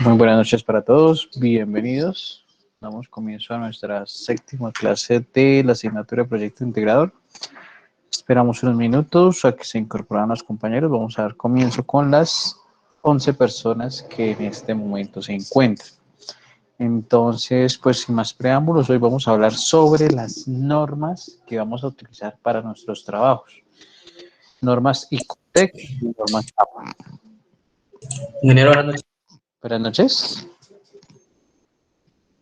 Muy buenas noches para todos, bienvenidos. Damos comienzo a nuestra séptima clase de la asignatura de Proyecto Integrador. Esperamos unos minutos a que se incorporen los compañeros. Vamos a dar comienzo con las 11 personas que en este momento se encuentran. Entonces, pues sin más preámbulos, hoy vamos a hablar sobre las normas que vamos a utilizar para nuestros trabajos. Normas ICOTEC y normas APA. Ingeniero, buenas noches. Buenas noches.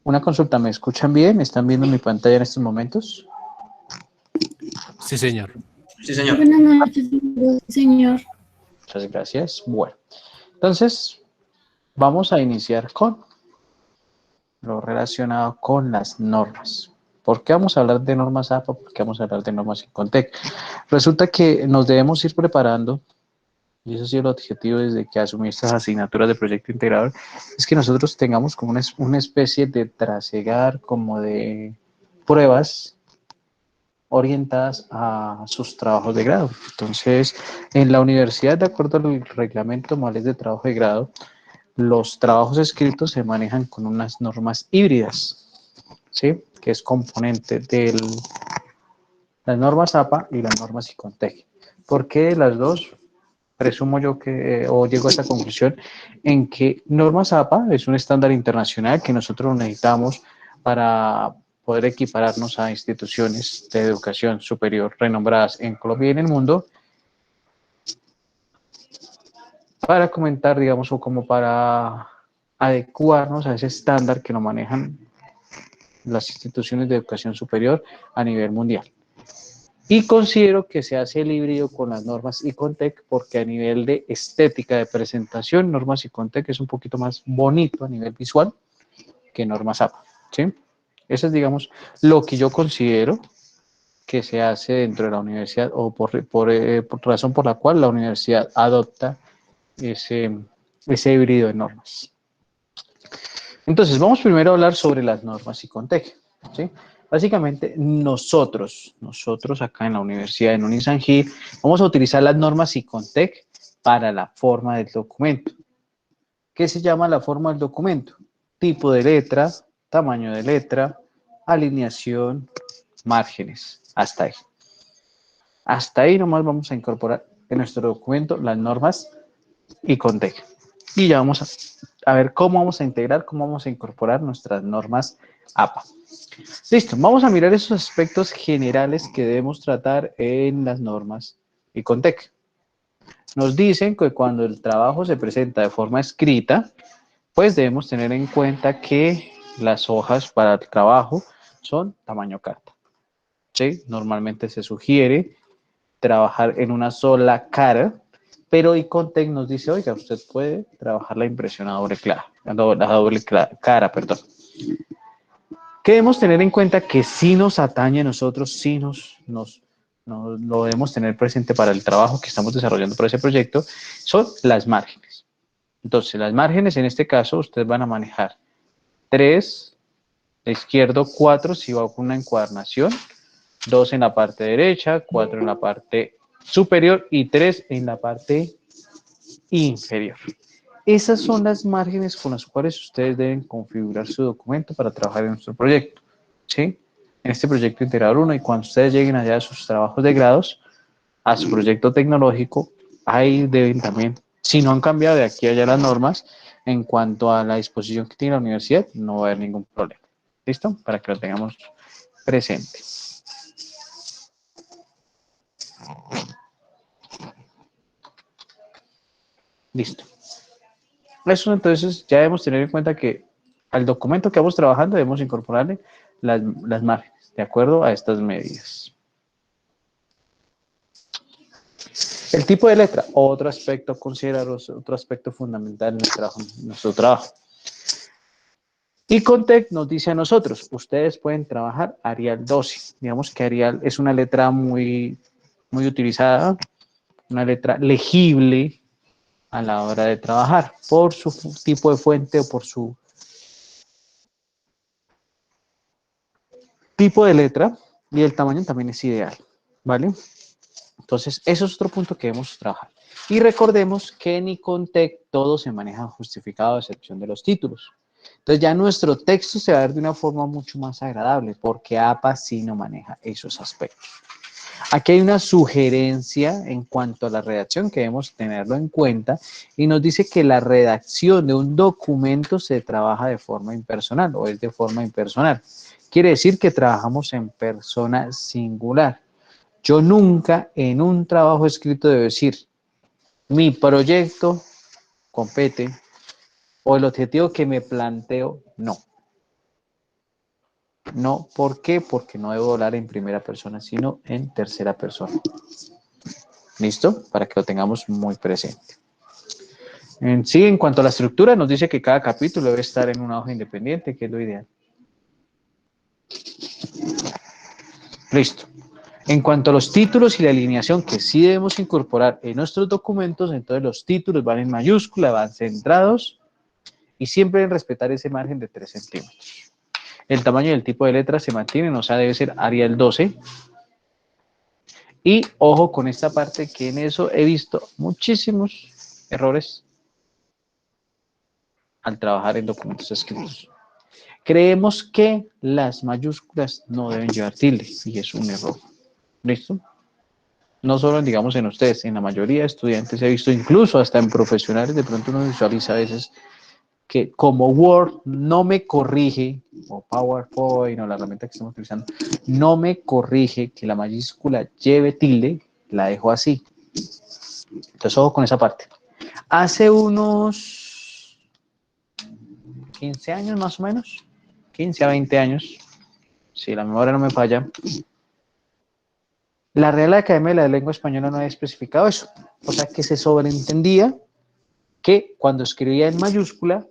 Una consulta, ¿me escuchan bien? ¿Están viendo mi pantalla en estos momentos? Sí, señor. Sí, señor. Buenas noches, señor. Muchas gracias. Bueno, entonces vamos a iniciar con lo relacionado con las normas. ¿Por qué vamos a hablar de normas APA? ¿Por qué vamos a hablar de normas ICONTEC? Resulta que nos debemos ir preparando, y eso ha sido el objetivo desde que asumí estas asignaturas de proyecto integrador, es que nosotros tengamos como una especie de trasegar, como de pruebas orientadas a sus trabajos de grado. Entonces, en la universidad, de acuerdo al reglamento Modales de Trabajo de Grado, los trabajos escritos se manejan con unas normas híbridas, ¿sí? Que es componente de las normas APA y las normas ICONTEC. ¿Por qué las dos? Presumo yo que, o llego a esta conclusión, en que normas APA es un estándar internacional que nosotros necesitamos para poder equipararnos a instituciones de educación superior renombradas en Colombia y en el mundo, para comentar, digamos, o como para adecuarnos a ese estándar que lo manejan las instituciones de educación superior a nivel mundial. Y considero que se hace el híbrido con las normas ICONTEC porque a nivel de estética de presentación, normas ICONTEC es un poquito más bonito a nivel visual que normas APA, ¿sí? Eso es, digamos, lo que yo considero que se hace dentro de la universidad o por razón por la cual la universidad adopta ese híbrido de normas. Entonces, vamos primero a hablar sobre las normas ICONTEC, ¿sí? Básicamente, nosotros acá en la Universidad de Unisanjir, vamos a utilizar las normas ICONTEC para la forma del documento. ¿Qué se llama la forma del documento? Tipo de letra, tamaño de letra, alineación, márgenes, hasta ahí. Hasta ahí nomás vamos a incorporar en nuestro documento las normas ICONTEC. Y ya vamos a ver cómo vamos a integrar, cómo vamos a incorporar nuestras normas APA. Listo, vamos a mirar esos aspectos generales que debemos tratar en las normas ICONTEC. Nos dicen que cuando el trabajo se presenta de forma escrita, pues debemos tener en cuenta que las hojas para el trabajo son tamaño carta. ¿Sí? Normalmente se sugiere trabajar en una sola cara, pero ICONTEC nos dice, oiga, usted puede trabajar la impresión a doble cara, perdón. Que debemos tener en cuenta que sí nos atañe a nosotros, sí lo debemos tener presente para el trabajo que estamos desarrollando por ese proyecto, son las márgenes. Entonces, las márgenes en este caso, ustedes van a manejar 3, izquierdo 4 si va con una encuadernación, 2 en la parte derecha, 4 en la parte superior y 3 en la parte inferior. Esas son las márgenes con las cuales ustedes deben configurar su documento para trabajar en nuestro proyecto, ¿sí? En este proyecto integrador 1 y cuando ustedes lleguen allá a sus trabajos de grados, a su proyecto tecnológico, ahí deben también, si no han cambiado de aquí a allá las normas, en cuanto a la disposición que tiene la universidad, no va a haber ningún problema. ¿Listo? Para que lo tengamos presente. Listo. Eso entonces ya debemos tener en cuenta que al documento que vamos trabajando debemos incorporarle las márgenes, de acuerdo a estas medidas. El tipo de letra, otro aspecto a considerar, otro aspecto fundamental en nuestro trabajo. ICONTEC nos dice a nosotros, ustedes pueden trabajar Arial 12. Digamos que Arial es una letra muy utilizada, una letra legible a la hora de trabajar por su tipo de fuente o por su tipo de letra y el tamaño también es ideal, ¿vale? Entonces, eso es otro punto que debemos trabajar. Y recordemos que en Icontec todo se maneja justificado a excepción de los títulos. Entonces ya nuestro texto se va a ver de una forma mucho más agradable porque APA sí no maneja esos aspectos. Aquí hay una sugerencia en cuanto a la redacción que debemos tenerlo en cuenta y nos dice que la redacción de un documento se trabaja de forma impersonal o es de forma impersonal. Quiere decir que trabajamos en persona singular. Yo nunca en un trabajo escrito debo decir mi proyecto compete o el objetivo que me planteo, no. No, ¿por qué? Porque no debo hablar en primera persona, sino en tercera persona. ¿Listo? Para que lo tengamos muy presente. Sí, en cuanto a la estructura, nos dice que cada capítulo debe estar en una hoja independiente, que es lo ideal. Listo. En cuanto a los títulos y la alineación que sí debemos incorporar en nuestros documentos, entonces los títulos van en mayúscula, van centrados y siempre deben respetar ese margen de 3 centímetros. El tamaño y el tipo de letra se mantienen, o sea, debe ser Arial 12. Y ojo con esta parte que en eso he visto muchísimos errores al trabajar en documentos escritos. Creemos que las mayúsculas no deben llevar tilde y es un error. ¿Listo? No solo, digamos, en ustedes, en la mayoría de estudiantes he visto, incluso hasta en profesionales, de pronto uno visualiza a veces que como Word no me corrige, o PowerPoint o la herramienta que estamos utilizando, no me corrige que la mayúscula lleve tilde, la dejo así. Entonces, ojo con esa parte. Hace unos 15 años más o menos, 15 a 20 años, si la memoria no me falla, la Real Academia de la Lengua Española no había especificado eso. O sea que se sobreentendía que cuando escribía en mayúscula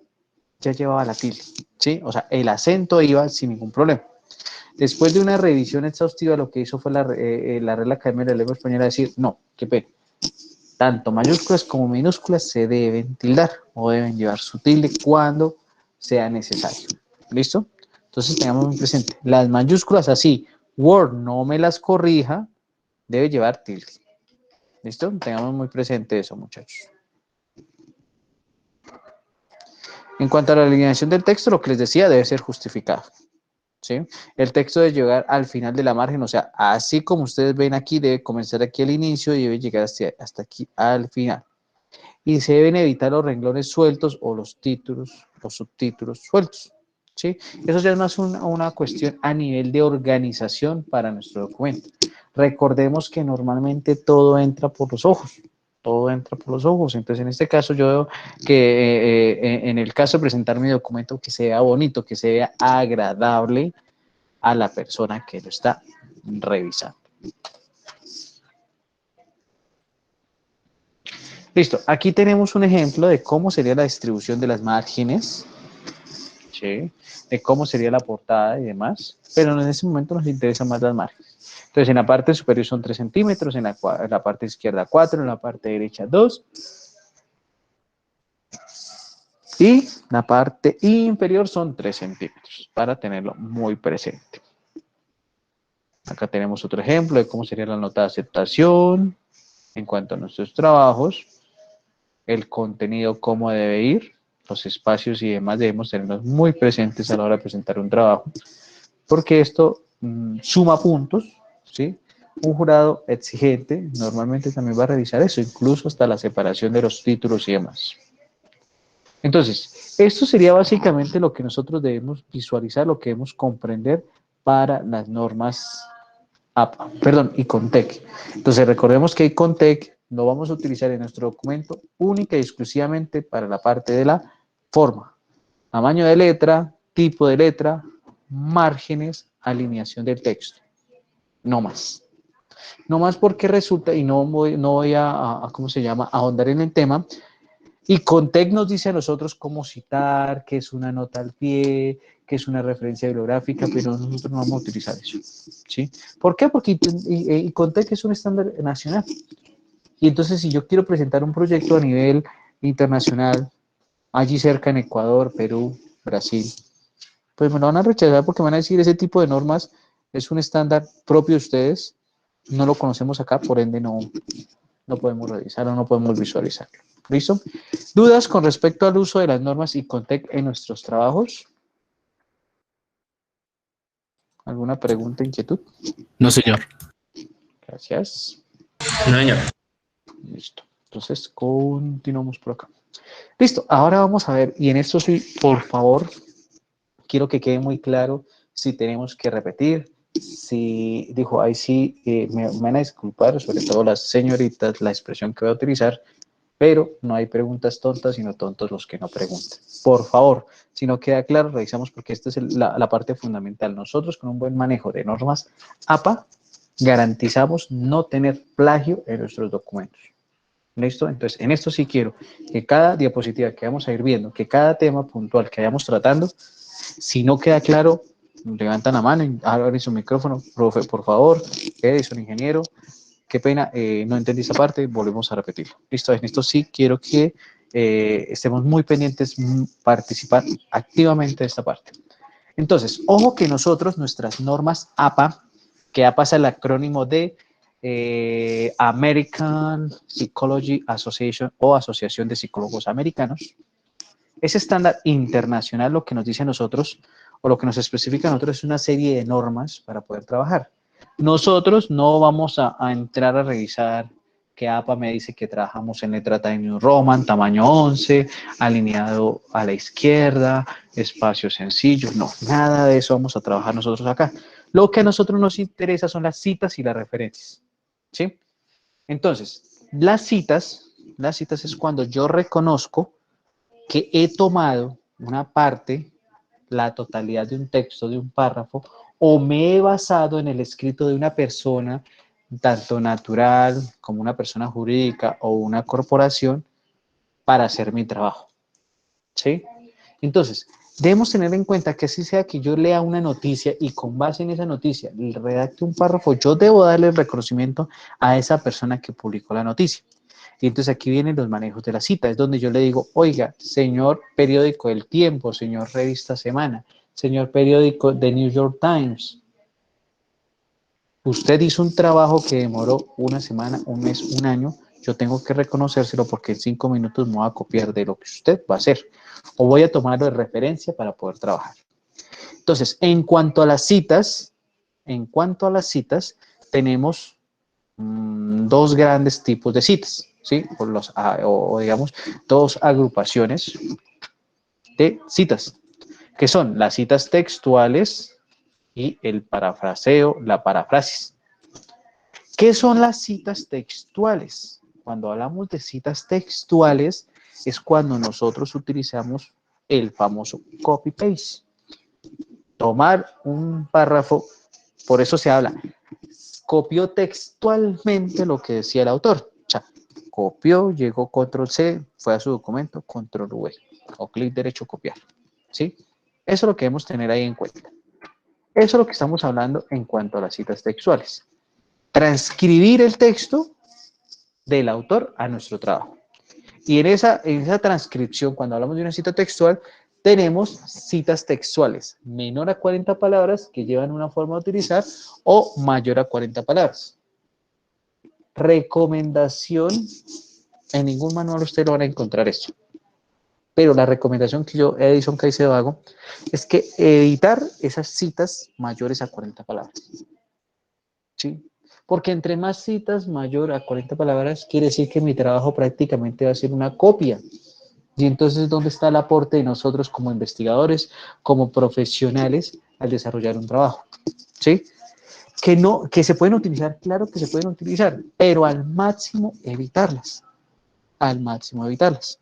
ya llevaba la tilde, ¿sí? O sea, el acento iba sin ningún problema. Después de una revisión exhaustiva, lo que hizo fue la Real Academia de la Lengua Española decir, no, qué pena. Tanto mayúsculas como minúsculas se deben tildar o deben llevar su tilde cuando sea necesario. ¿Listo? Entonces tengamos muy presente. Las mayúsculas así, Word no me las corrija, debe llevar tilde. ¿Listo? Tengamos muy presente eso, muchachos. En cuanto a la alineación del texto, lo que les decía debe ser justificado. ¿Sí? El texto debe llegar al final de la margen, o sea, así como ustedes ven aquí, debe comenzar aquí al inicio y debe llegar hasta aquí al final. Y se deben evitar los renglones sueltos o los títulos, los subtítulos sueltos. ¿Sí? Eso ya es más una cuestión a nivel de organización para nuestro documento. Recordemos que normalmente todo entra por los ojos. Todo entra por los ojos. Entonces, en este caso, yo veo que en el caso de presentar mi documento, que se vea bonito, que se vea agradable a la persona que lo está revisando. Listo, aquí tenemos un ejemplo de cómo sería la distribución de las márgenes, ¿sí? De cómo sería la portada y demás, pero en ese momento nos interesan más las márgenes. Entonces, en la parte superior son 3 centímetros, en la parte izquierda 4, en la parte derecha 2, y la parte inferior son 3 centímetros, para tenerlo muy presente. Acá tenemos otro ejemplo de cómo sería la nota de aceptación en cuanto a nuestros trabajos, el contenido, cómo debe ir, los espacios y demás debemos tenerlos muy presentes a la hora de presentar un trabajo, porque esto suma puntos, ¿sí? Un jurado exigente normalmente también va a revisar eso, incluso hasta la separación de los títulos y demás. Entonces, esto sería básicamente lo que nosotros debemos visualizar, lo que debemos comprender para las normas APA, perdón, Icontec. Entonces, recordemos que Icontec lo vamos a utilizar en nuestro documento única y exclusivamente para la parte de la forma, tamaño de letra, tipo de letra, márgenes, alineación del texto. No más. No más porque resulta, y no voy a ¿cómo se llama?, a ahondar en el tema. Icontec nos dice a nosotros cómo citar, qué es una nota al pie, qué es una referencia bibliográfica, pero nosotros no vamos a utilizar eso, ¿sí? ¿Por qué? Porque Icontec es un estándar nacional. Y entonces, si yo quiero presentar un proyecto a nivel internacional, allí cerca en Ecuador, Perú, Brasil, pues me lo van a rechazar porque me van a decir ese tipo de normas es un estándar propio de ustedes, no lo conocemos acá, por ende no no podemos revisar o no podemos visualizarlo. ¿Listo? ¿Dudas con respecto al uso de las normas y Contec en nuestros trabajos? ¿Alguna pregunta, inquietud? No, señor. Gracias. No, señor. Listo. Entonces, continuamos por acá. Listo. Ahora vamos a ver, y en esto sí, por favor, quiero que quede muy claro si tenemos que repetir, si dijo, ahí sí, me van a disculpar, sobre todo las señoritas, la expresión que voy a utilizar, pero no hay preguntas tontas, sino tontos los que no preguntan. Por favor, si no queda claro, revisamos porque esta es la parte fundamental. Nosotros con un buen manejo de normas APA garantizamos no tener plagio en nuestros documentos. ¿Listo? Entonces, en esto sí quiero que cada diapositiva que vamos a ir viendo, que cada tema puntual que vayamos tratando, si no queda claro, levantan la mano y abren su micrófono. Profe, por favor, Edison, ingeniero, qué pena, no entendí esa parte, volvemos a repetirlo. Listo, en esto sí quiero que estemos muy pendientes, participar activamente de esta parte. Entonces, ojo que nosotros, nuestras normas APA, que APA es el acrónimo de American Psychology Association o Asociación de Psicólogos Americanos, ese estándar internacional lo que nos dice a nosotros o lo que nos especifica a nosotros es una serie de normas para poder trabajar. Nosotros no vamos a entrar a revisar que APA me dice que trabajamos en letra Times New Roman, tamaño 11, alineado a la izquierda, espacio sencillo, no, nada de eso vamos a trabajar nosotros acá. Lo que a nosotros nos interesa son las citas y las referencias, ¿sí? Entonces, las citas es cuando yo reconozco que he tomado una parte, la totalidad de un texto, de un párrafo, o me he basado en el escrito de una persona, tanto natural como una persona jurídica o una corporación, para hacer mi trabajo. ¿Sí? Entonces, debemos tener en cuenta que así sea que yo lea una noticia y con base en esa noticia redacte un párrafo, yo debo darle el reconocimiento a esa persona que publicó la noticia. Y entonces aquí vienen los manejos de la cita, es donde yo le digo, oiga, señor periódico El Tiempo, señor Revista Semana, señor periódico The New York Times, usted hizo un trabajo que demoró una semana, un mes, un año, yo tengo que reconocérselo porque en 5 minutos me voy a copiar de lo que usted va a hacer o voy a tomarlo de referencia para poder trabajar. Entonces, en cuanto a las citas, tenemos dos grandes tipos de citas, ¿sí? O digamos, dos agrupaciones de citas, que son las citas textuales y el parafraseo, la parafrasis. ¿Qué son las citas textuales? Cuando hablamos de citas textuales es cuando nosotros utilizamos el famoso copy-paste. Tomar un párrafo, por eso se habla, copió textualmente lo que decía el autor. O sea, copió, llegó control C, fue a su documento, control V, o clic derecho, copiar. ¿Sí? Eso es lo que debemos tener ahí en cuenta. Eso es lo que estamos hablando en cuanto a las citas textuales. Transcribir el texto del autor a nuestro trabajo. Y en esa transcripción, cuando hablamos de una cita textual, tenemos citas textuales menor a 40 palabras que llevan una forma de utilizar o mayor a 40 palabras. Recomendación, en ningún manual usted lo van a encontrar esto, pero la recomendación que yo, Edison Caicedo, hago es que evitar esas citas mayores a 40 palabras. ¿Sí? Porque entre más citas mayor a 40 palabras, quiere decir que mi trabajo prácticamente va a ser una copia. Y entonces, ¿dónde está el aporte de nosotros como investigadores, como profesionales, al desarrollar un trabajo? ¿Sí? Que se pueden utilizar, claro que se pueden utilizar, pero al máximo evitarlas. Al máximo evitarlas.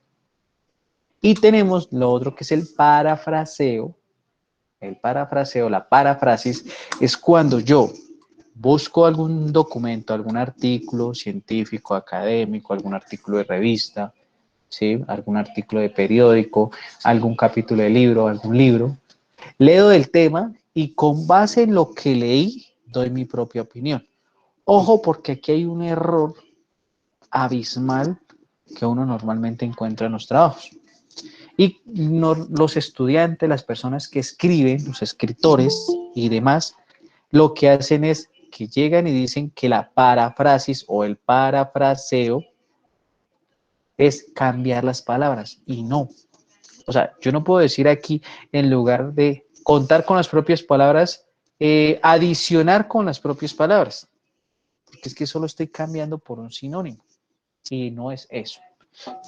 Y tenemos lo otro que es el parafraseo. El parafraseo, la parafrasis, es cuando yo busco algún documento, algún artículo científico, académico, algún artículo de revista, ¿sí? Algún artículo de periódico, algún capítulo de libro, algún libro. Leo el tema y con base en lo que leí, doy mi propia opinión. Ojo, porque aquí hay un error abismal que uno normalmente encuentra en los trabajos. Y los estudiantes, las personas que escriben, los escritores y demás, lo que hacen es que llegan y dicen que la paráfrasis o el parafraseo es cambiar las palabras, y no. O sea, yo no puedo decir aquí, en lugar de contar con las propias palabras, adicionar con las propias palabras, porque es que solo estoy cambiando por un sinónimo, y no es eso.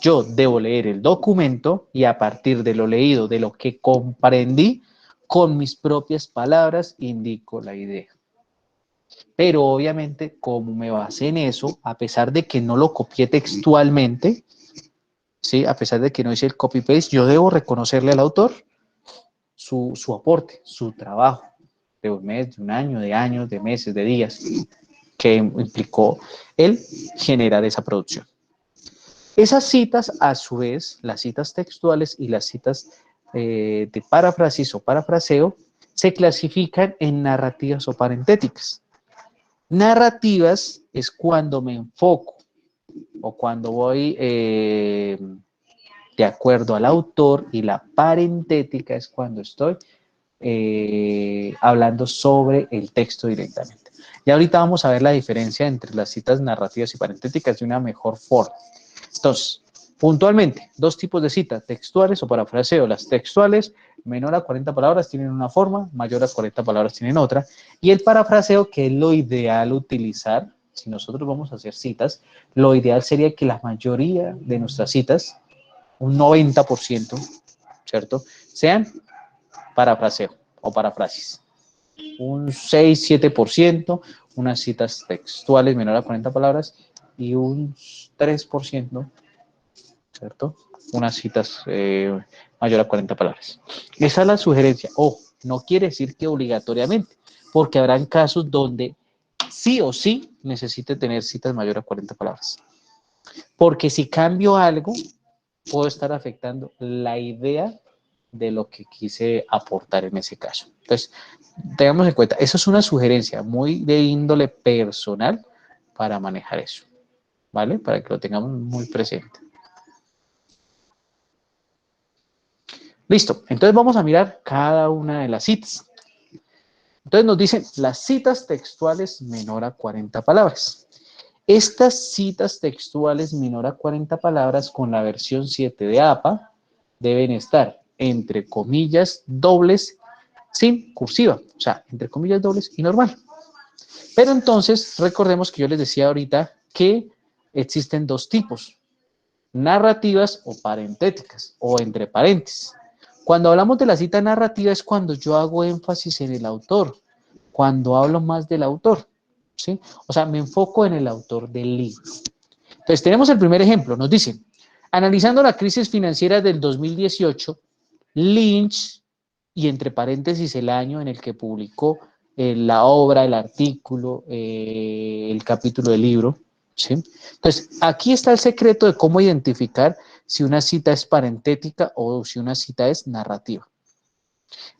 Yo debo leer el documento y a partir de lo leído, de lo que comprendí, con mis propias palabras indico la idea. Pero obviamente, como me basé en eso, a pesar de que no lo copié textualmente, ¿sí? A pesar de que no hice el copy-paste, yo debo reconocerle al autor su aporte, su trabajo de un mes, de un año, de años, de meses, de días, que implicó el generar esa producción. Esas citas, a su vez, las citas textuales y las citas de paráfrasis o parafraseo, se clasifican en narrativas o parentéticas. Narrativas es cuando me enfoco o cuando voy de acuerdo al autor, y la parentética es cuando estoy hablando sobre el texto directamente. Y ahorita vamos a ver la diferencia entre las citas narrativas y parentéticas de una mejor forma. Entonces, puntualmente, dos tipos de citas, textuales o parafraseo. Las textuales, menor a 40 palabras, tienen una forma, mayor a 40 palabras tienen otra. Y el parafraseo, que es lo ideal utilizar, si nosotros vamos a hacer citas, lo ideal sería que la mayoría de nuestras citas, un 90%, ¿cierto?, sean parafraseo o parafrasis. Un 6-7%, unas citas textuales menor a 40 palabras, y un 3%, ¿cierto?, unas citas mayor a 40 palabras. Esa es la sugerencia. Ojo, no quiere decir que obligatoriamente, porque habrán casos donde sí o sí necesite tener citas mayor a 40 palabras. Porque si cambio algo, puedo estar afectando la idea de lo que quise aportar en ese caso. Entonces, tengamos en cuenta, eso es una sugerencia muy de índole personal para manejar eso, ¿vale? Para que lo tengamos muy presente. Listo, entonces vamos a mirar cada una de las citas. Entonces nos dicen las citas textuales menor a 40 palabras. Estas citas textuales menor a 40 palabras con la versión 7 de APA deben estar entre comillas dobles sin cursiva, o sea, entre comillas dobles y normal. Pero entonces recordemos que yo les decía ahorita que existen dos tipos, narrativas o parentéticas, o entre paréntesis. Cuando hablamos de la cita narrativa es cuando yo hago énfasis en el autor, cuando hablo más del autor, ¿sí? O sea, me enfoco en el autor del libro. Entonces, tenemos el primer ejemplo. Nos dicen, analizando la crisis financiera del 2018, Lynch, y entre paréntesis el año en el que publicó la obra, el artículo, el capítulo del libro, ¿sí? Entonces, aquí está el secreto de cómo identificar si una cita es parentética o si una cita es narrativa.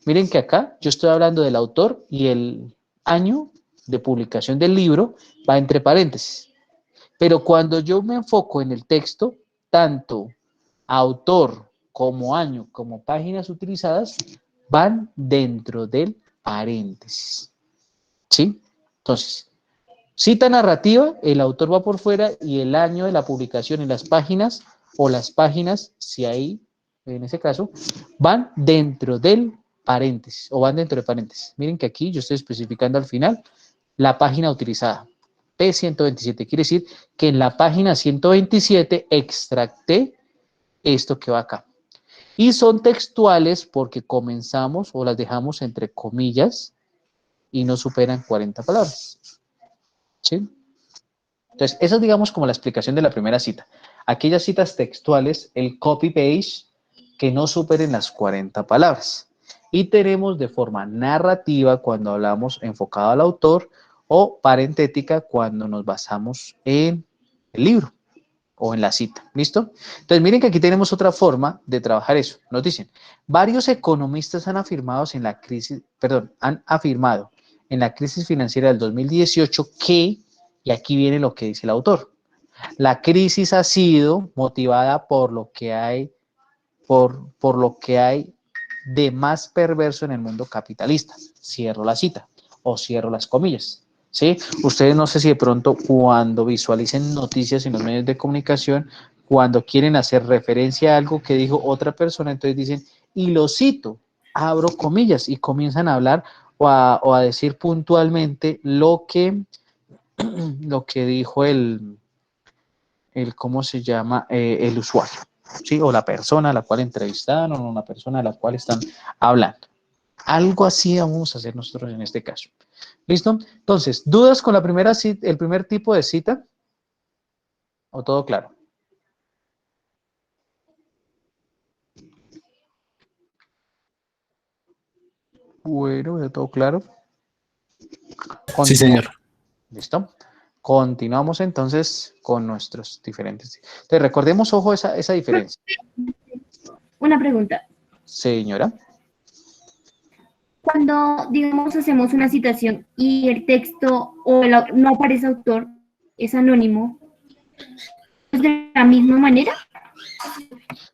Miren que acá yo estoy hablando del autor y el año de publicación del libro va entre paréntesis. Pero cuando yo me enfoco en el texto, tanto autor como año como páginas utilizadas van dentro del paréntesis. ¿Sí? Entonces, cita narrativa, el autor va por fuera y el año de la publicación en las páginas, o las páginas, si hay, en ese caso, van dentro del paréntesis o van dentro de paréntesis. Miren que aquí yo estoy especificando al final la página utilizada. P127 quiere decir que en la página 127 extracté esto que va acá. Y son textuales porque comenzamos o las dejamos entre comillas y no superan 40 palabras. ¿Sí? Entonces, esa es, digamos, como la explicación de la primera cita. Aquellas citas textuales, el copy-paste, que no superen las 40 palabras. Y tenemos de forma narrativa cuando hablamos enfocado al autor, o parentética cuando nos basamos en el libro o en la cita. ¿Listo? Entonces, miren que aquí tenemos otra forma de trabajar eso. Nos dicen, varios economistas han afirmado en la crisis financiera del 2018 que, y aquí viene lo que dice el autor, la crisis ha sido motivada por lo que hay, por lo que hay de más perverso en el mundo capitalista. Cierro la cita o cierro las comillas. ¿sí? Ustedes no sé si de pronto cuando visualicen noticias en los medios de comunicación, cuando quieren hacer referencia a algo que dijo otra persona, entonces dicen, y lo cito, abro comillas, y comienzan a hablar o a decir puntualmente lo que dijo ¿cómo se llama? El usuario, ¿sí? O la persona a la cual entrevistaron o una persona a la cual están hablando. Algo así vamos a hacer nosotros en este caso. ¿Listo? Entonces, ¿dudas con la primera cita, el primer tipo de cita? ¿O todo claro? Bueno, ya todo claro. Sí, señor. ¿Listo? Continuamos entonces con nuestros diferentes. Entonces, recordemos, ojo, esa diferencia. Una pregunta. Señora. Cuando, digamos, hacemos una citación y el texto no aparece autor, es anónimo, ¿es de la misma manera?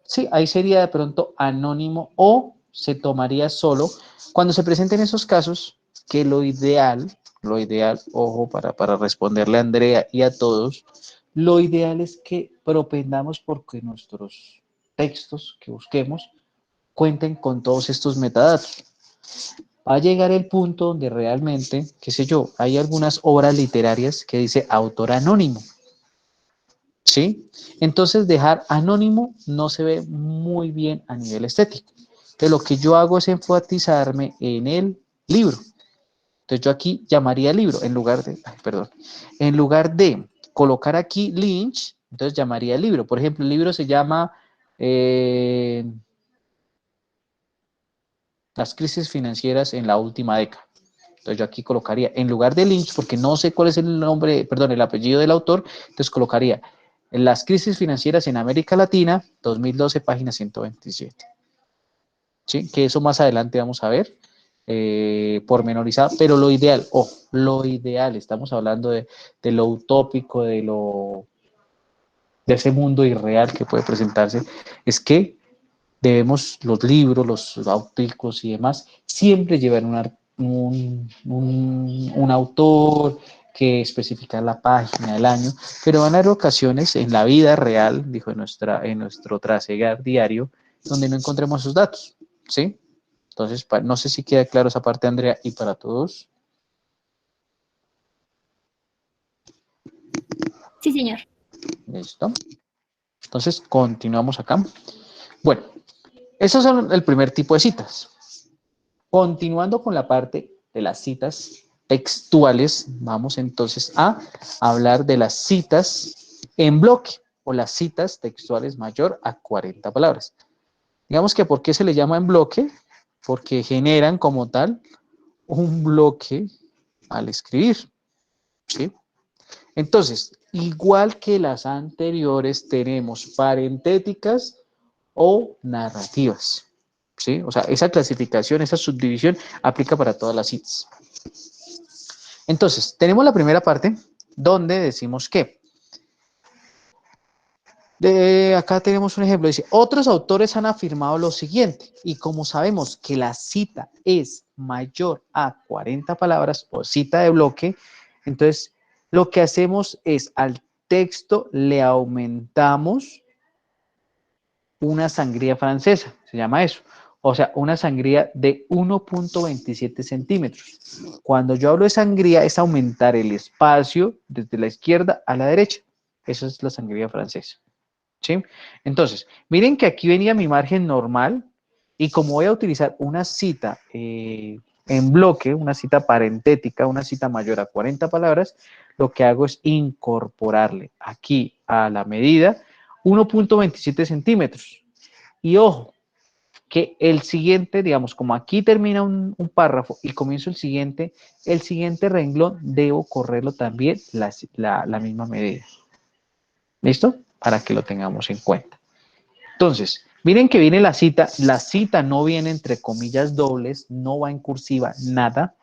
Sí, ahí sería de pronto anónimo o se tomaría solo. Cuando se presenten esos casos, que lo ideal, ojo, para responderle a Andrea y a todos, lo ideal es que propendamos porque nuestros textos que busquemos cuenten con todos estos metadatos. Va a llegar el punto donde realmente, qué sé yo, hay algunas obras literarias que dice autor anónimo. ¿Sí? Entonces dejar anónimo no se ve muy bien a nivel estético. Entonces lo que yo hago es enfatizarme en el libro. Entonces yo aquí llamaría libro en lugar de colocar aquí Lynch, entonces llamaría libro. Por ejemplo, el libro se llama Las crisis financieras en la última década. Entonces yo aquí colocaría, en lugar de Lynch, porque no sé cuál es el nombre, perdón, el apellido del autor, entonces colocaría Las crisis financieras en América Latina, 2012, página 127. ¿Sí? Que eso más adelante vamos a ver, pormenorizado, pero lo ideal, estamos hablando de lo utópico, de ese mundo irreal que puede presentarse, es que debemos, los libros, los artículos y demás, siempre llevar un autor que especifica la página, el año, pero van a haber ocasiones en la vida real, dijo en nuestro trasegar diario, donde no encontremos esos datos, ¿sí? Entonces, no sé si queda claro esa parte, Andrea, y para todos. Sí, señor. Listo. Entonces, continuamos acá. Bueno, esos son el primer tipo de citas. Continuando con la parte de las citas textuales, vamos entonces a hablar de las citas en bloque o las citas textuales mayor a 40 palabras. Digamos que ¿por qué se le llama en bloque? Porque generan como tal un bloque al escribir, ¿sí? Entonces, igual que las anteriores, tenemos parentéticas o narrativas, ¿sí? O sea, esa clasificación, esa subdivisión aplica para todas las citas. Entonces, tenemos la primera parte donde decimos que acá tenemos un ejemplo, dice, otros autores han afirmado lo siguiente, y como sabemos que la cita es mayor a 40 palabras o cita de bloque, entonces lo que hacemos es al texto le aumentamos una sangría francesa, se llama eso. O sea, una sangría de 1.27 centímetros. Cuando yo hablo de sangría es aumentar el espacio desde la izquierda a la derecha. Eso es la sangría francesa. ¿Sí? Entonces, miren que aquí venía mi margen normal y como voy a utilizar una cita en bloque, una cita parentética, una cita mayor a 40 palabras, lo que hago es incorporarle aquí a la medida 1.27 centímetros. Y ojo, que el siguiente, digamos, como aquí termina un párrafo y comienzo el siguiente renglón debo correrlo también la misma medida. ¿Listo? Para que lo tengamos en cuenta. Entonces, miren que viene la cita no viene entre comillas dobles, no va en cursiva, nada.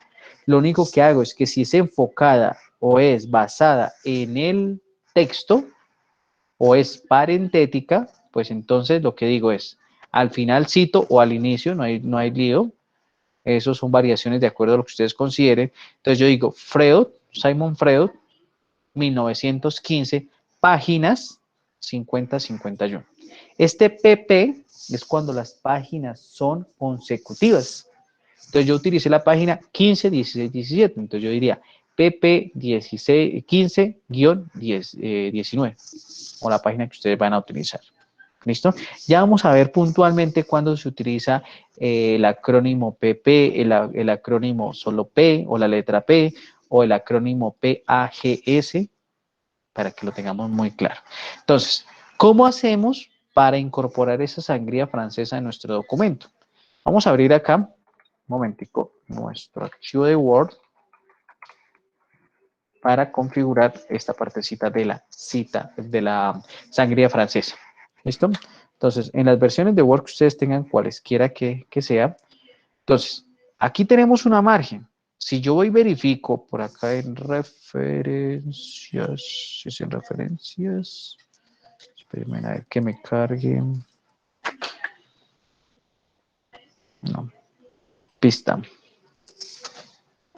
Lo único que hago es que si es enfocada o es basada en el texto o es parentética, pues entonces lo que digo es, al final cito o al inicio, no hay lío, eso son variaciones de acuerdo a lo que ustedes consideren. Entonces yo digo, Freud Simon Freud, 1915, páginas 50-51. Este PP es cuando las páginas son consecutivas. Entonces yo utilicé la página 15, 16, 17. Entonces yo diría PP 16, 15-19, o la página que ustedes van a utilizar. ¿Listo? Ya vamos a ver puntualmente cuándo se utiliza el acrónimo PP, el acrónimo solo P, o la letra P, o el acrónimo PAGS, para que lo tengamos muy claro. Entonces, ¿cómo hacemos para incorporar esa sangría francesa en nuestro documento? Vamos a abrir acá, un momentico, nuestro archivo de Word para configurar esta partecita de la cita, de la sangría francesa. ¿Listo? Entonces, en las versiones de Word que ustedes tengan, cualesquiera que sea, entonces, aquí tenemos una margen. Si yo voy y verifico por acá en referencias, si es en referencias, espérenme a ver que me cargue. No, pista.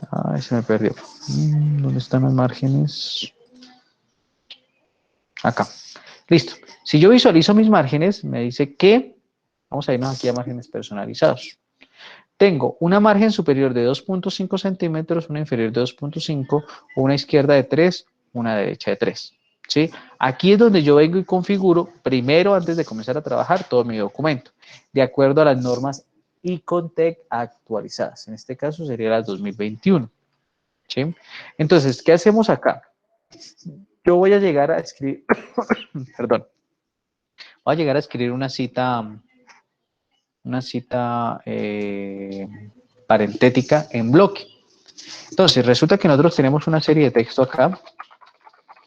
Ay, se me perdió. ¿Dónde están las márgenes? Acá. Listo. Si yo visualizo mis márgenes, me dice que, vamos a irnos aquí a márgenes personalizados. Tengo una margen superior de 2.5 centímetros, una inferior de 2.5, una izquierda de 3, una derecha de 3. ¿Sí? Aquí es donde yo vengo y configuro, primero, antes de comenzar a trabajar, todo mi documento, de acuerdo a las normas ICONTEC actualizadas. En este caso sería las 2021. ¿Sí? Entonces, ¿qué hacemos acá? Yo voy a llegar a escribir, perdón, voy a llegar a escribir una cita parentética en bloque. Entonces, resulta que nosotros tenemos una serie de texto acá,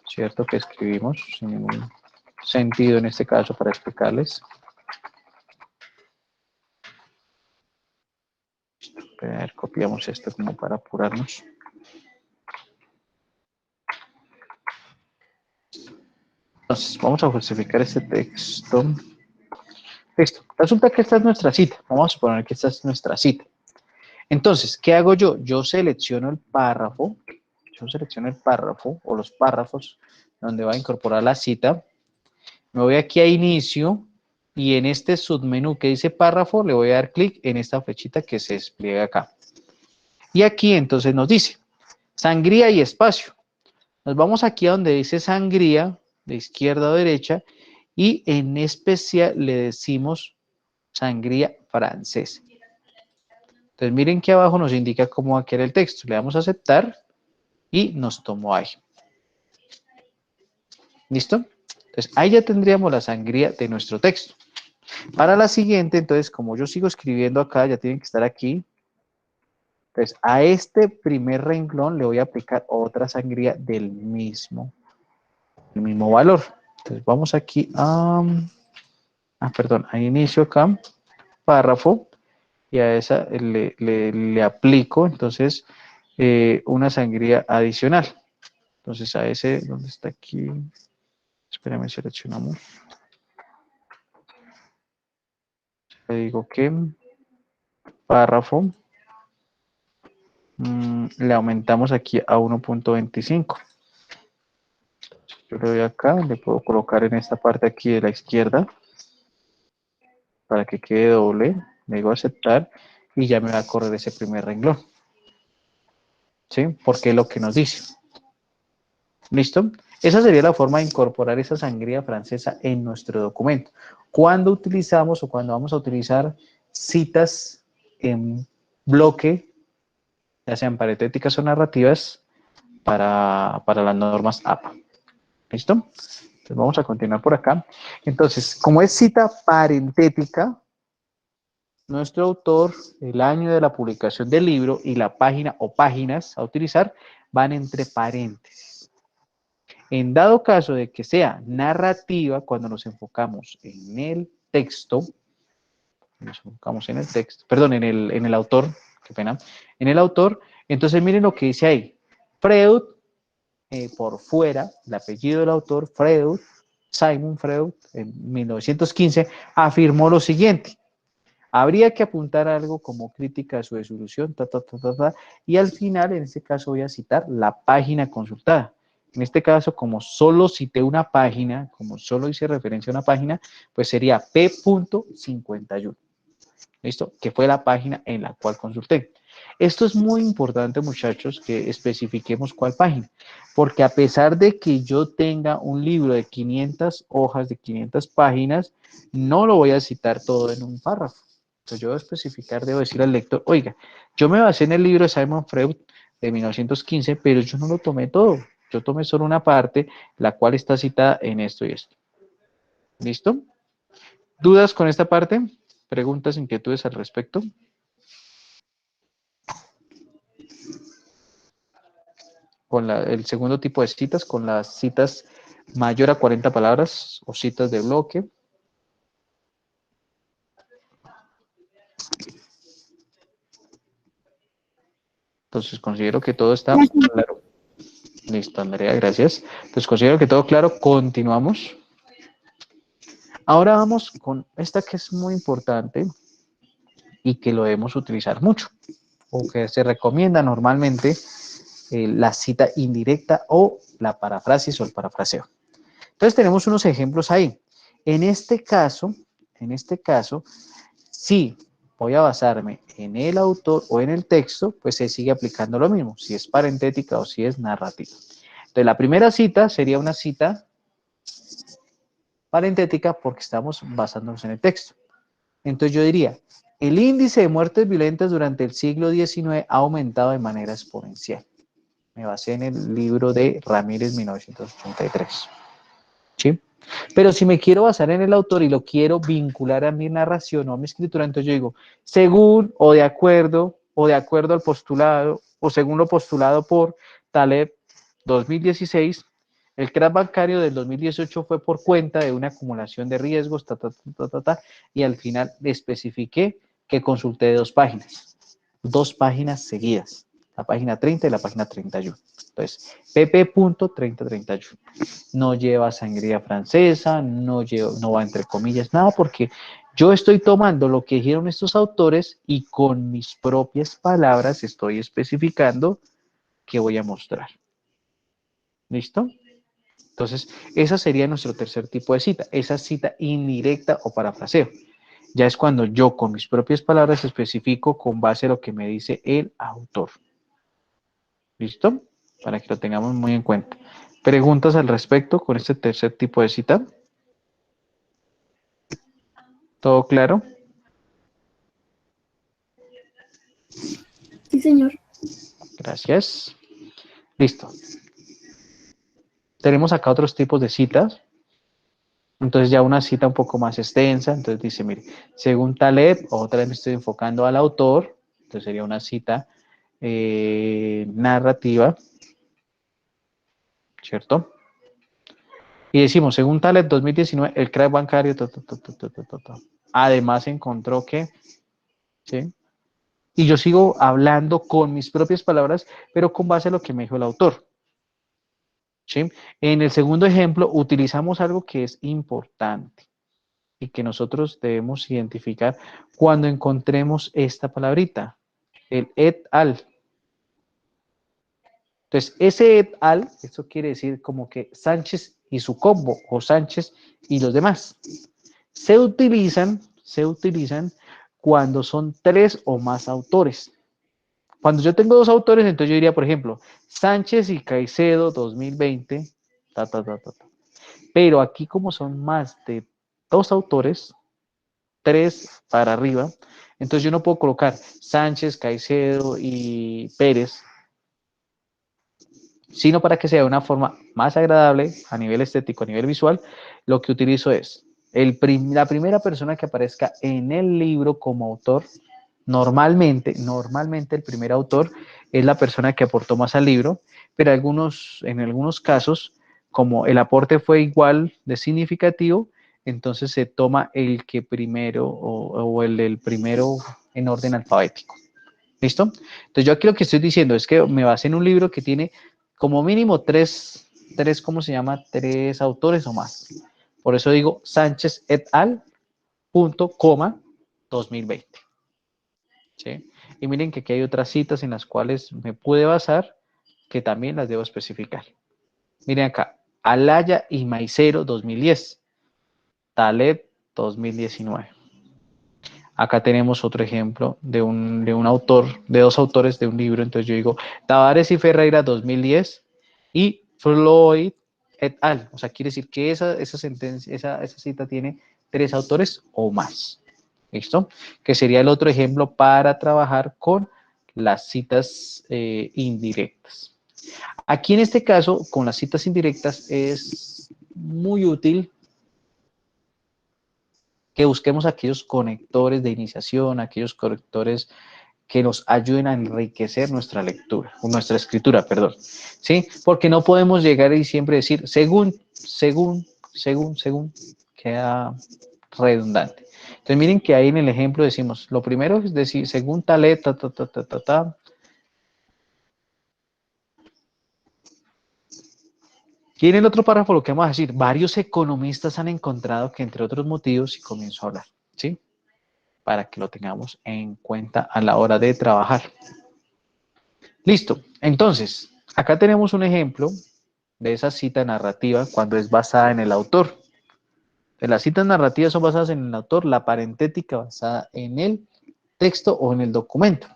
¿cierto? Que escribimos sin ningún sentido en este caso para explicarles. A ver, copiamos esto como para apurarnos. Entonces, vamos a justificar este texto. Listo. Resulta que esta es nuestra cita. Vamos a suponer que esta es nuestra cita. Entonces, ¿qué hago yo? Yo selecciono el párrafo. Yo selecciono el párrafo o los párrafos donde va a incorporar la cita. Me voy aquí a inicio y en este submenú que dice párrafo le voy a dar clic en esta flechita que se despliega acá. Y aquí entonces nos dice sangría y espacio. Nos vamos aquí a donde dice sangría, de izquierda a derecha, y en especial le decimos sangría francesa. Entonces miren que abajo nos indica cómo va a quedar el texto. Le damos a aceptar y nos tomó ahí. ¿Listo? Entonces ahí ya tendríamos la sangría de nuestro texto. Para la siguiente, entonces, como yo sigo escribiendo acá, ya tienen que estar aquí. Entonces, a este primer renglón le voy a aplicar otra sangría del mismo valor. Entonces, vamos aquí a inicio acá, párrafo, y a esa le aplico, entonces, una sangría adicional. Entonces, a ese, ¿dónde está aquí? Espérame, seleccionamos. Le digo que párrafo, le aumentamos aquí a 1.25. Yo le doy acá, le puedo colocar en esta parte aquí de la izquierda para que quede doble, le digo aceptar y ya me va a correr ese primer renglón. ¿Sí? Porque es lo que nos dice. ¿Listo? Esa sería la forma de incorporar esa sangría francesa en nuestro documento. Cuando utilizamos o cuando vamos a utilizar citas en bloque, ya sean parentéticas o narrativas, para las normas APA. ¿Listo? Entonces vamos a continuar por acá. Entonces, como es cita parentética, nuestro autor, el año de la publicación del libro y la página o páginas a utilizar van entre paréntesis. En dado caso de que sea narrativa, cuando nos enfocamos en el texto, en el autor, qué pena, en el autor, entonces miren lo que dice ahí. Freud, por fuera, el apellido del autor, Freud, Simon Freud, en 1915, afirmó lo siguiente. Habría que apuntar algo como crítica a su resolución, y al final, en este caso, voy a citar la página consultada. En este caso, como solo cité una página, como solo hice referencia a una página, pues sería P.51. ¿Listo? Que fue la página en la cual consulté. Esto es muy importante, muchachos, que especifiquemos cuál página, porque a pesar de que yo tenga un libro de 500 hojas, de 500 páginas, no lo voy a citar todo en un párrafo. Entonces yo debo especificar, debo decir al lector, oiga, yo me basé en el libro de Simon Freud de 1915, pero yo no lo tomé todo. Yo tomé solo una parte, la cual está citada en esto y esto. ¿Listo? ¿Dudas con esta parte? ¿Preguntas, inquietudes al respecto? Con el segundo tipo de citas, con las citas mayor a 40 palabras o citas de bloque. Entonces considero que todo está claro. Listo, Andrea, gracias. Entonces considero que todo claro. Continuamos. Ahora vamos con esta que es muy importante y que lo debemos utilizar mucho, o que se recomienda normalmente, la cita indirecta o la parafrasis o el parafraseo. Entonces tenemos unos ejemplos ahí. En este caso, si voy a basarme en el autor o en el texto, pues se sigue aplicando lo mismo, si es parentética o si es narrativa. Entonces la primera cita sería una cita parentética porque estamos basándonos en el texto. Entonces yo diría, el índice de muertes violentas durante el siglo XIX ha aumentado de manera exponencial. Me basé en el libro de Ramírez, 1983. ¿Sí? Pero si me quiero basar en el autor y lo quiero vincular a mi narración o a mi escritura, entonces yo digo, según o de acuerdo al postulado, o según lo postulado por Taleb 2016, el crack bancario del 2018 fue por cuenta de una acumulación de riesgos, y al final le especifiqué que consulté dos páginas seguidas, la página 30 y la página 31. Entonces, pp.3031. No lleva sangría francesa, no va entre comillas, nada, porque yo estoy tomando lo que dijeron estos autores y con mis propias palabras estoy especificando qué voy a mostrar. ¿Listo? Entonces, esa sería nuestro tercer tipo de cita, esa cita indirecta o parafraseo. Ya es cuando yo con mis propias palabras especifico con base a lo que me dice el autor. ¿Listo? Para que lo tengamos muy en cuenta. ¿Preguntas al respecto con este tercer tipo de cita? ¿Todo claro? Sí, señor. Gracias. Listo. Tenemos acá otros tipos de citas. Entonces ya una cita un poco más extensa. Entonces dice, mire, según Taleb, otra vez me estoy enfocando al autor. Entonces sería una cita narrativa. ¿Cierto? Y decimos, según Taleb 2019, el crack bancario, además encontró que, ¿sí? Y yo sigo hablando con mis propias palabras, pero con base a lo que me dijo el autor. ¿Sí? En el segundo ejemplo, utilizamos algo que es importante y que nosotros debemos identificar cuando encontremos esta palabrita, el et al. Entonces, ese et al, esto quiere decir como que Sánchez y su combo, o Sánchez y los demás. Se utilizan cuando son tres o más autores. Cuando yo tengo dos autores, entonces yo diría, por ejemplo, Sánchez y Caicedo 2020, Pero aquí como son más de dos autores, tres para arriba, entonces yo no puedo colocar Sánchez, Caicedo y Pérez, sino para que sea de una forma más agradable a nivel estético, a nivel visual, lo que utilizo es la primera persona que aparezca en el libro como autor. Normalmente el primer autor es la persona que aportó más al libro, pero en algunos casos, como el aporte fue igual de significativo, entonces se toma el que primero o el del primero en orden alfabético. ¿Listo? Entonces yo aquí lo que estoy diciendo es que me basé en un libro que tiene como mínimo tres, ¿cómo se llama? Tres autores o más. Por eso digo Sánchez et al, punto, coma, 2020. ¿Sí? Y miren que aquí hay otras citas en las cuales me pude basar que también las debo especificar. Miren acá, Alaya y Maicero 2010, Taleb 2019. Acá tenemos otro ejemplo de un autor, de dos autores de un libro. Entonces yo digo, Tavares y Ferreira 2010 y Floyd et al. O sea, quiere decir que esa cita tiene 3 autores o más. ¿Listo? Que sería el otro ejemplo para trabajar con las citas indirectas. Aquí en este caso, con las citas indirectas, es muy útil que busquemos aquellos conectores de iniciación, aquellos conectores que nos ayuden a enriquecer nuestra lectura, o nuestra escritura, perdón, ¿sí? Porque no podemos llegar y siempre decir según, queda redundante. Entonces miren que ahí en el ejemplo decimos, lo primero es decir, según tal, Y en el otro párrafo lo que vamos a decir, varios economistas han encontrado que entre otros motivos, y comienzo a hablar, ¿sí? Para que lo tengamos en cuenta a la hora de trabajar. Listo. Entonces, acá tenemos un ejemplo de esa cita narrativa cuando es basada en el autor. Las citas narrativas son basadas en el autor, la parentética basada en el texto o en el documento.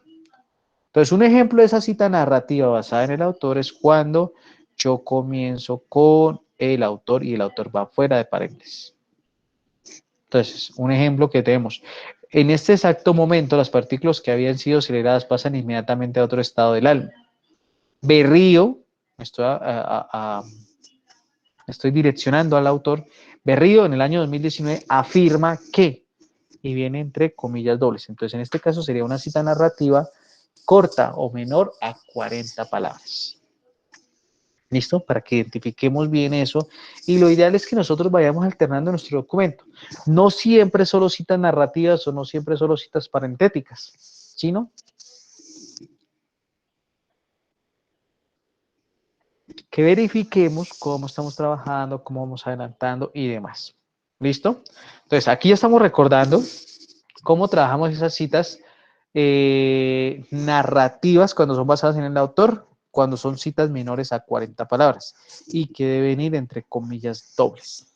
Entonces, un ejemplo de esa cita narrativa basada en el autor es cuando yo comienzo con el autor y el autor va fuera de paréntesis. Entonces, un ejemplo que tenemos. En este exacto momento, las partículas que habían sido aceleradas pasan inmediatamente a otro estado del alma. Berrío, estoy direccionando al autor, Berrío en el año 2019 afirma que, y viene entre comillas dobles. Entonces, en este caso sería una cita narrativa corta o menor a 40 palabras. ¿Listo? Para que identifiquemos bien eso. Y lo ideal es que nosotros vayamos alternando nuestro documento. No siempre solo citas narrativas o no siempre solo citas parentéticas, sino que verifiquemos cómo estamos trabajando, cómo vamos adelantando y demás. ¿Listo? Entonces, aquí ya estamos recordando cómo trabajamos esas citas narrativas cuando son basadas en el autor, cuando son citas menores a 40 palabras y que deben ir entre comillas dobles.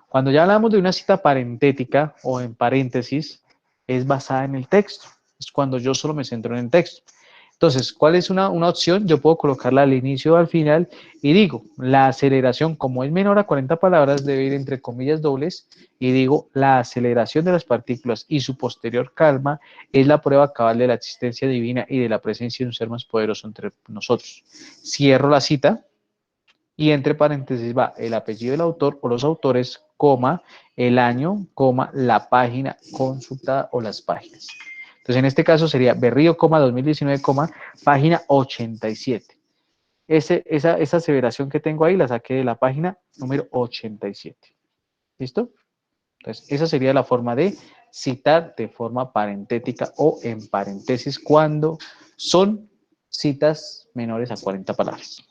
Cuando ya hablamos de una cita parentética o en paréntesis, es basada en el texto. Es cuando yo solo me centro en el texto. Entonces, ¿cuál es una opción? Yo puedo colocarla al inicio o al final y digo, la aceleración, como es menor a 40 palabras, debe ir entre comillas dobles y digo, la aceleración de las partículas y su posterior calma es la prueba cabal de la existencia divina y de la presencia de un ser más poderoso entre nosotros. Cierro la cita y entre paréntesis va el apellido del autor o los autores, coma, el año, coma, la página consultada o las páginas. Entonces, en este caso sería Berrío, 2019, página 87. Esa aseveración que tengo ahí la saqué de la página número 87. ¿Listo? Entonces, esa sería la forma de citar de forma parentética o en paréntesis cuando son citas menores a 40 palabras.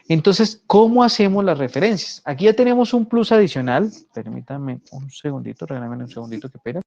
Entonces, ¿cómo hacemos las referencias? Aquí ya tenemos un plus adicional. Permítanme un segundito, regálenme un segundito, qué pena.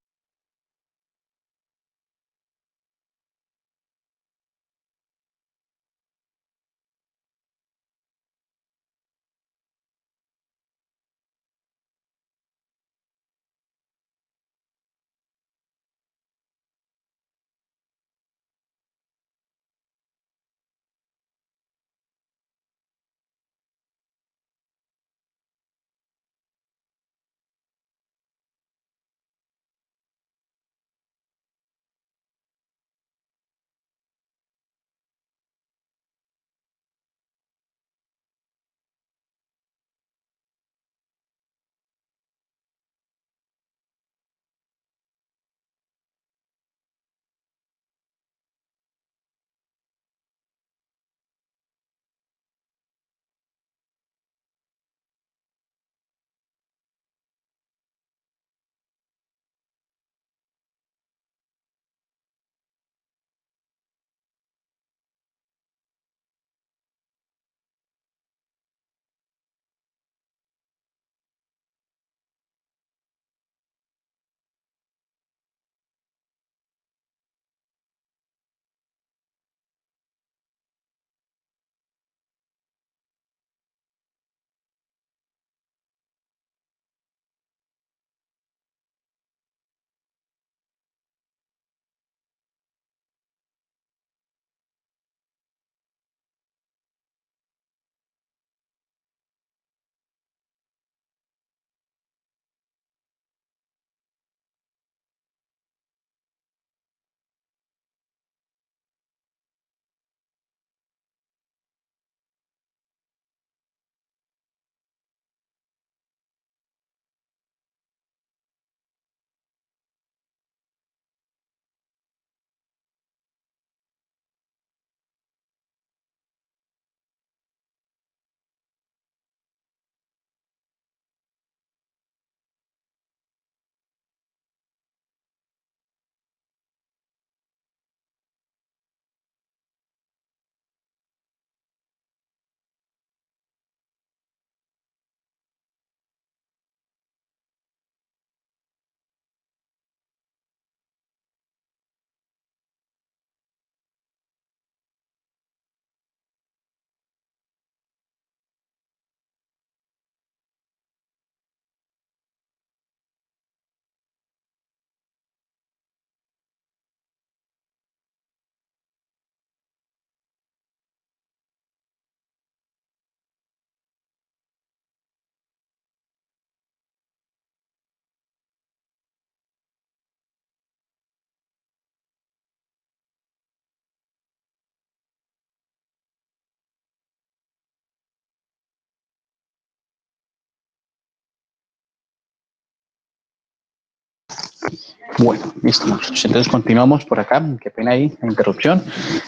Bueno, listo, muchachos. Entonces continuamos por acá. Qué pena ahí, la interrupción.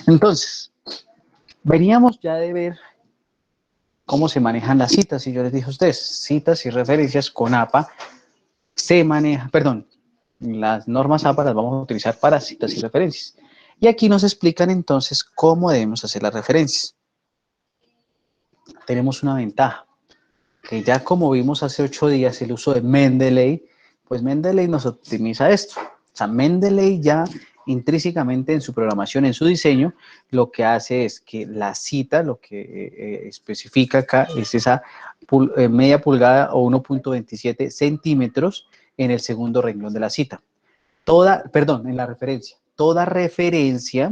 Entonces, veníamos ya de ver cómo se manejan las citas. Y yo les dije a ustedes, citas y referencias con APA se maneja, perdón, las normas APA las vamos a utilizar para citas y referencias. Y aquí nos explican entonces cómo debemos hacer las referencias. Tenemos una ventaja, que ya como vimos hace 8 días el uso de Mendeley, pues Mendeley nos optimiza esto. O sea, Mendeley ya intrínsecamente en su programación, en su diseño, lo que hace es que la cita, lo que especifica acá, es esa media pulgada o 1.27 centímetros en el segundo renglón de la cita. En la referencia. Toda referencia,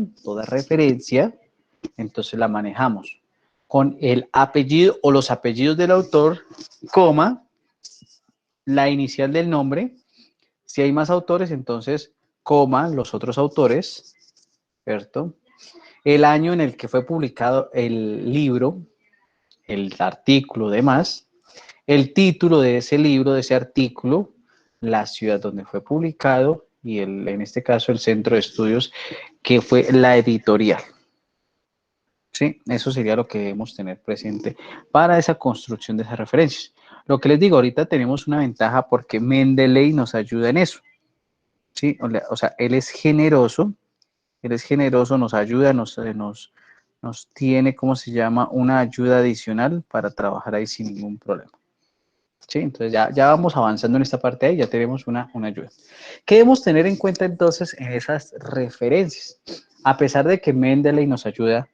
entonces la manejamos con el apellido o los apellidos del autor, coma, la inicial del nombre. Si hay más autores, entonces, coma, los otros autores, ¿cierto? El año en el que fue publicado el libro, el artículo, demás, el título de ese libro, de ese artículo, la ciudad donde fue publicado y en este caso el centro de estudios que fue la editorial. ¿Sí? Eso sería lo que debemos tener presente para esa construcción de esas referencias. Lo que les digo, ahorita tenemos una ventaja porque Mendeley nos ayuda en eso. ¿Sí? O sea, él es generoso, nos ayuda, nos tiene, ¿cómo se llama? Una ayuda adicional para trabajar ahí sin ningún problema. ¿Sí? Entonces ya vamos avanzando en esta parte ahí, ya tenemos una ayuda. ¿Qué debemos tener en cuenta entonces en esas referencias? A pesar de que Mendeley nos ayuda,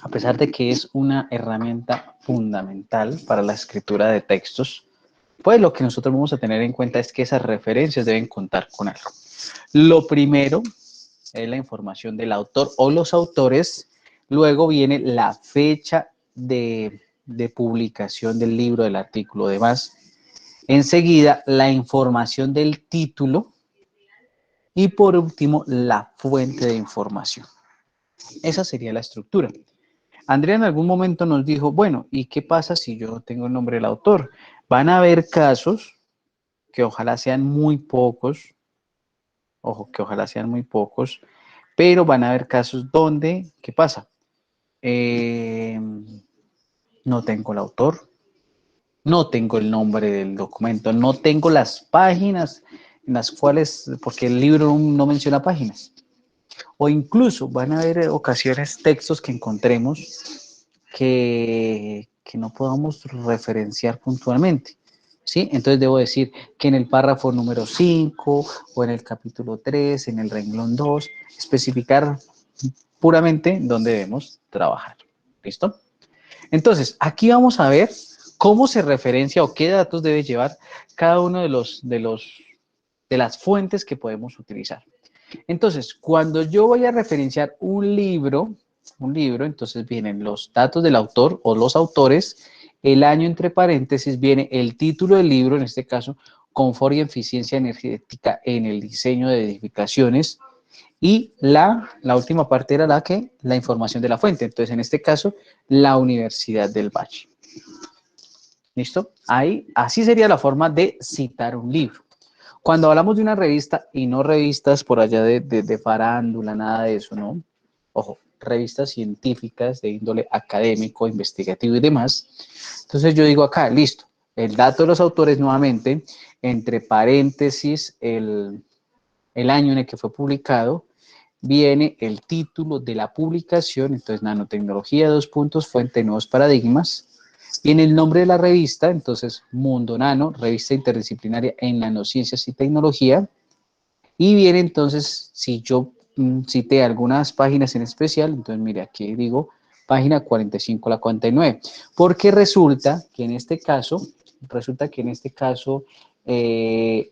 a pesar de que es una herramienta fundamental para la escritura de textos, pues lo que nosotros vamos a tener en cuenta es que esas referencias deben contar con algo. Lo primero es la información del autor o los autores, luego viene la fecha de publicación del libro, del artículo, demás. Enseguida, la información del título y por último, la fuente de información. Esa sería la estructura. Andrea en algún momento nos dijo, bueno, ¿y qué pasa si yo no tengo el nombre del autor? Van a haber casos, que ojalá sean muy pocos, ojo, que ojalá sean muy pocos, pero van a haber casos donde, ¿qué pasa? No tengo el autor, no tengo el nombre del documento, no tengo las páginas en las cuales, porque el libro no menciona páginas. O incluso van a haber ocasiones, textos que encontremos que no podamos referenciar puntualmente, ¿sí? Entonces debo decir que en el párrafo número 5 o en el capítulo 3, en el renglón 2, especificar puramente dónde debemos trabajar. ¿Listo? Entonces, aquí vamos a ver cómo se referencia o qué datos debe llevar cada uno de las fuentes que podemos utilizar. Entonces, cuando yo voy a referenciar un libro, entonces vienen los datos del autor o los autores, el año entre paréntesis, viene el título del libro, en este caso, confort y eficiencia energética en el diseño de edificaciones, y la última parte era la información de la fuente. Entonces, en este caso, la Universidad del Valle. ¿Listo? Ahí, así sería la forma de citar un libro. Cuando hablamos de una revista, y no revistas por allá de farándula, nada de eso, ¿no? Ojo, revistas científicas de índole académico, investigativo y demás. Entonces yo digo acá, listo, el dato de los autores nuevamente, entre paréntesis, el año en el que fue publicado, viene el título de la publicación, entonces nanotecnología, fuente de nuevos paradigmas, viene el nombre de la revista, entonces Mundo Nano, revista interdisciplinaria en nanociencias y tecnología, y viene entonces, si yo cité algunas páginas en especial, entonces mire, aquí digo página 45 a la 49, porque resulta que en este caso,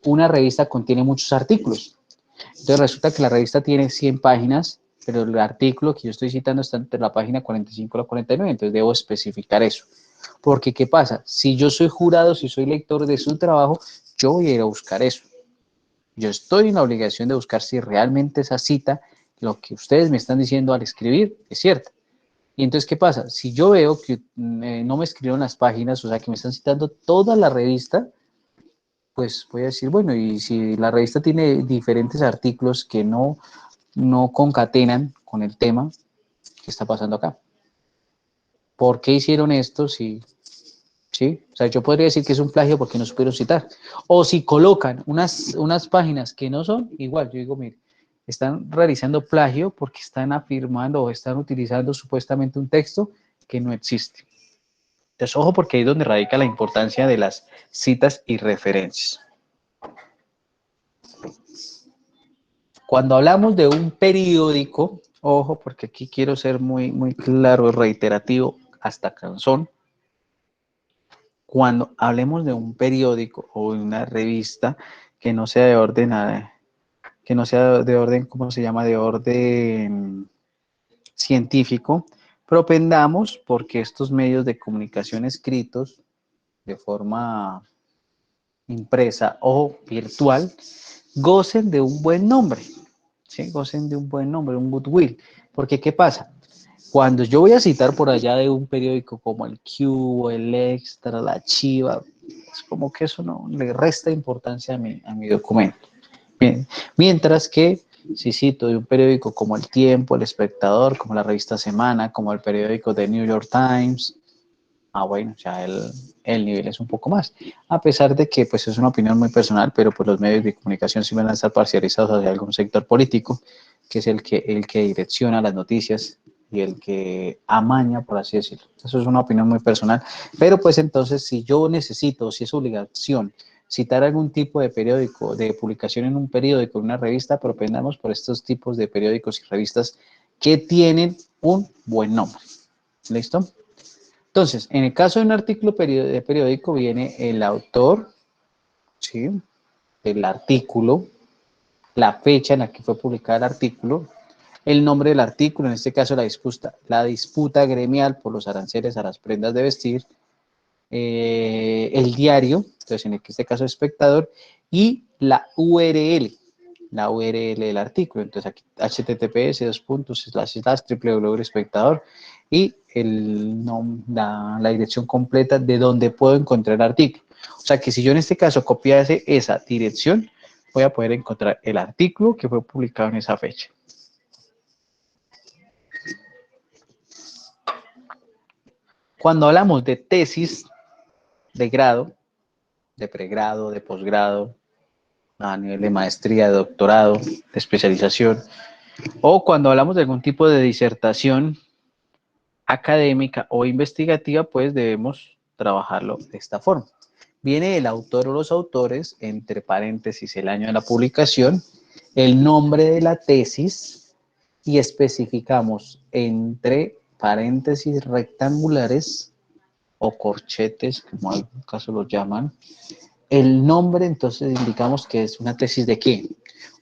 una revista contiene muchos artículos. Entonces resulta que la revista tiene 100 páginas, pero el artículo que yo estoy citando está entre la página 45 a la 49, entonces debo especificar eso. Porque, ¿qué pasa? Si yo soy jurado, si soy lector de su trabajo, yo voy a ir a buscar eso. Yo estoy en la obligación de buscar si realmente esa cita, lo que ustedes me están diciendo al escribir, es cierta. Y entonces, ¿qué pasa? Si yo veo que no me escribieron las páginas, o sea, que me están citando toda la revista, pues voy a decir, bueno, y si la revista tiene diferentes artículos que no concatenan con el tema, ¿qué está pasando acá? ¿Por qué hicieron esto? ¿Sí? O sea, yo podría decir que es un plagio porque no supieron citar. O si colocan unas páginas que no son, igual, yo digo, mire, están realizando plagio porque están afirmando o están utilizando supuestamente un texto que no existe. Entonces, ojo, porque ahí es donde radica la importancia de las citas y referencias. Cuando hablamos de un periódico, ojo, porque aquí quiero ser muy claro y reiterativo, hasta cansón. Cuando hablemos de un periódico o de una revista que no sea de orden, que no sea de orden, ¿cómo se llama? De orden científico, propendamos porque estos medios de comunicación escritos de forma impresa o virtual gocen de un buen nombre, ¿sí? Gocen de un buen nombre, un goodwill. Porque, ¿qué pasa? Cuando yo voy a citar por allá de un periódico como el Q, el Extra, la Chiva, es como que eso no le resta importancia a mi documento. Bien. Mientras que si cito de un periódico como El Tiempo, El Espectador, como la revista Semana, como el periódico de New York Times, bueno, ya el nivel es un poco más. A pesar de que pues es una opinión muy personal, pero pues los medios de comunicación sí van a estar parcializados hacia algún sector político, que es el que direcciona las noticias y el que amaña, por así decirlo. Eso es una opinión muy personal. Pero pues entonces, si yo necesito, si es obligación, citar algún tipo de periódico, de publicación en un periódico, en una revista, propendamos por estos tipos de periódicos y revistas que tienen un buen nombre. ¿Listo? Entonces, en el caso de un artículo de periódico viene el autor, ¿sí? El artículo, la fecha en la que fue publicado el artículo, el nombre del artículo, en este caso la disputa gremial por los aranceles a las prendas de vestir, el diario, entonces en este caso Espectador, y la URL del artículo. Entonces aquí https://www.espectador y la dirección completa de donde puedo encontrar el artículo. O sea que si yo en este caso copiase esa dirección, voy a poder encontrar el artículo que fue publicado en esa fecha. Cuando hablamos de tesis de grado, de pregrado, de posgrado, a nivel de maestría, de doctorado, de especialización, o cuando hablamos de algún tipo de disertación académica o investigativa, pues debemos trabajarlo de esta forma. Viene el autor o los autores, entre paréntesis el año de la publicación, el nombre de la tesis y especificamos entre paréntesis rectangulares o corchetes, como en algún caso los llaman, el nombre. Entonces indicamos que es una tesis de qué,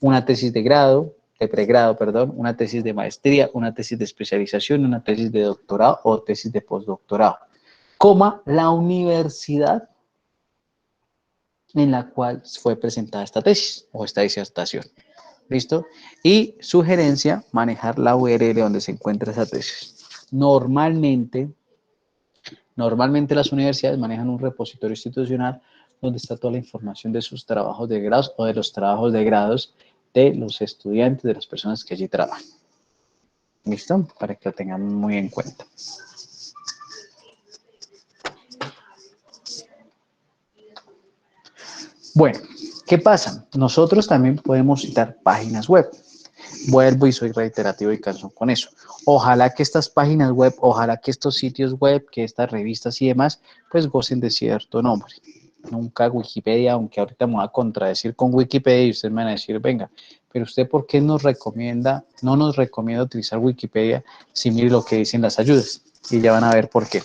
una tesis de grado, de pregrado, perdón, una tesis de maestría, una tesis de especialización, una tesis de doctorado o tesis de postdoctorado, coma, la universidad en la cual fue presentada esta tesis o esta disertación. ¿Listo? Y sugerencia, manejar la URL donde se encuentra esa tesis. Normalmente las universidades manejan un repositorio institucional donde está toda la información de sus trabajos de grados o de los trabajos de grados de los estudiantes, de las personas que allí trabajan. ¿Listo? Para que lo tengan muy en cuenta. Bueno, ¿qué pasa? Nosotros también podemos citar páginas web. Vuelvo y soy reiterativo y cansón con eso. Ojalá que estas páginas web, ojalá que estos sitios web, que estas revistas y demás, pues gocen de cierto nombre. Nunca Wikipedia, aunque ahorita me voy a contradecir con Wikipedia y ustedes me van a decir, venga, pero usted ¿por qué no nos recomienda utilizar Wikipedia si mire lo que dicen las ayudas? Y ya van a ver por qué.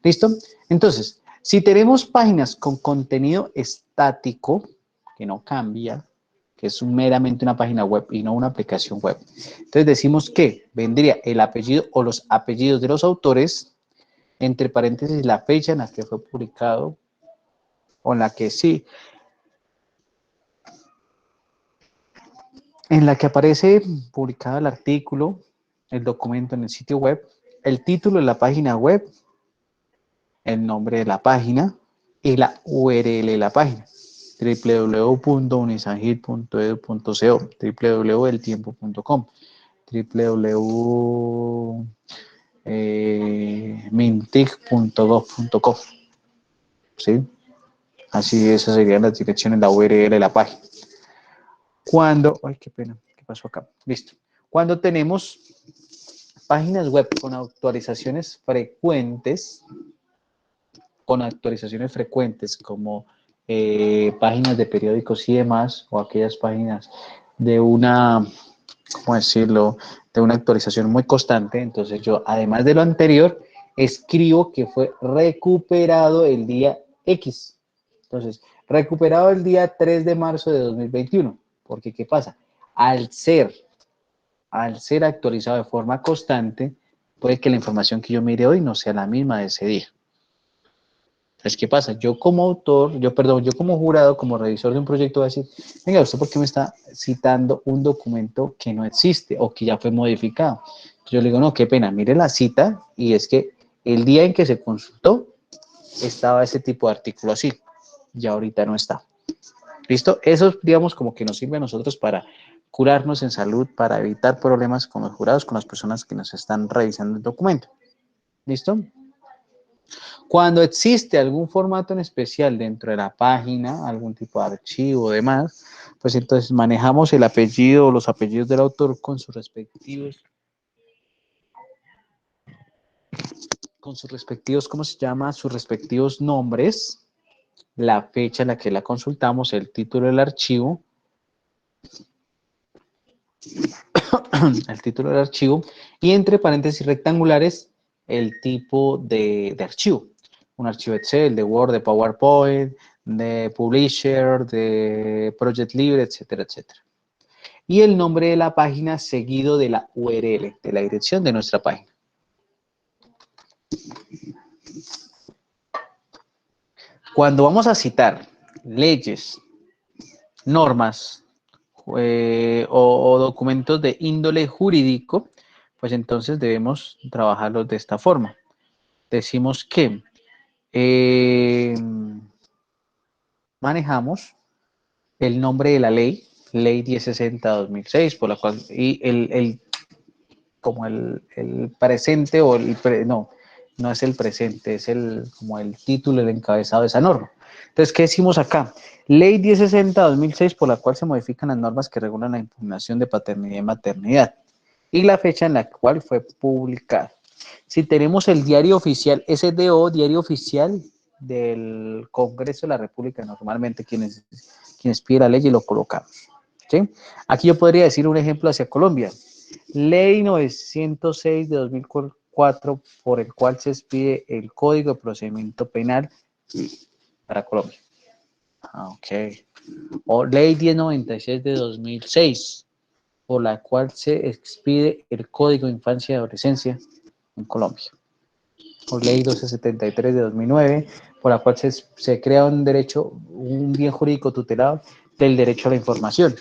¿Listo? Entonces, si tenemos páginas con contenido estático, que no cambia, que es meramente una página web y no una aplicación web, entonces decimos que vendría el apellido o los apellidos de los autores, entre paréntesis la fecha en la que fue publicado, o en la que sí, en la que aparece publicado el artículo, el documento en el sitio web, el título de la página web, el nombre de la página y la URL de la página. www.unisangil.edu.co, www.eltiempo.com, www.mintic.gov.co, ¿sí? Así, esas serían las direcciones, la URL de la página. Ay, qué pena, ¿qué pasó acá? Listo. Cuando tenemos páginas web con actualizaciones frecuentes, como páginas de periódicos y demás, o aquellas páginas de una, ¿cómo decirlo?, de una actualización muy constante. Entonces yo, además de lo anterior, escribo que fue recuperado el día X. Entonces, recuperado el día 3 de marzo de 2021. Porque, ¿qué pasa? Al ser actualizado de forma constante, puede que la información que yo mire hoy no sea la misma de ese día. Entonces, ¿qué pasa? Yo como autor, yo como jurado, como revisor de un proyecto, voy a decir, venga, ¿usted por qué me está citando un documento que no existe o que ya fue modificado? Yo le digo, no, qué pena, mire la cita, y es que el día en que se consultó estaba ese tipo de artículo así, ya ahorita no está. ¿Listo? Eso, digamos, como que nos sirve a nosotros para curarnos en salud, para evitar problemas con los jurados, con las personas que nos están revisando el documento. ¿Listo? Cuando existe algún formato en especial dentro de la página, algún tipo de archivo o demás, pues entonces manejamos el apellido o los apellidos del autor con sus respectivos, ¿cómo se llama? Sus respectivos nombres, la fecha en la que la consultamos, el título del archivo, y entre paréntesis rectangulares el tipo de archivo. Un archivo Excel, de Word, de PowerPoint, de Publisher, de Project Libre, etcétera, etcétera. Y el nombre de la página seguido de la URL, de la dirección de nuestra página. Cuando vamos a citar leyes, normas o documentos de índole jurídico, pues entonces debemos trabajarlos de esta forma. Decimos que manejamos el nombre de la ley 1060/2006, por la cual, y como el presente o no es el presente, es como el título, el encabezado de esa norma. Entonces, ¿qué decimos acá? Ley 1060/2006, por la cual se modifican las normas que regulan la impugnación de paternidad y maternidad, y la fecha en la cual fue publicada. Si tenemos el diario oficial, SDO, diario oficial del Congreso de la República, normalmente quienes piden la ley y lo colocamos, ¿sí? Aquí yo podría decir un ejemplo hacia Colombia. Ley 906 de 2004, por el cual se expide el Código de Procedimiento Penal para Colombia. Ok. O Ley 1096 de 2006, por la cual se expide el Código de Infancia y Adolescencia en Colombia. O Ley 1273 de 2009, por la cual se crea un bien jurídico tutelado del derecho a la información,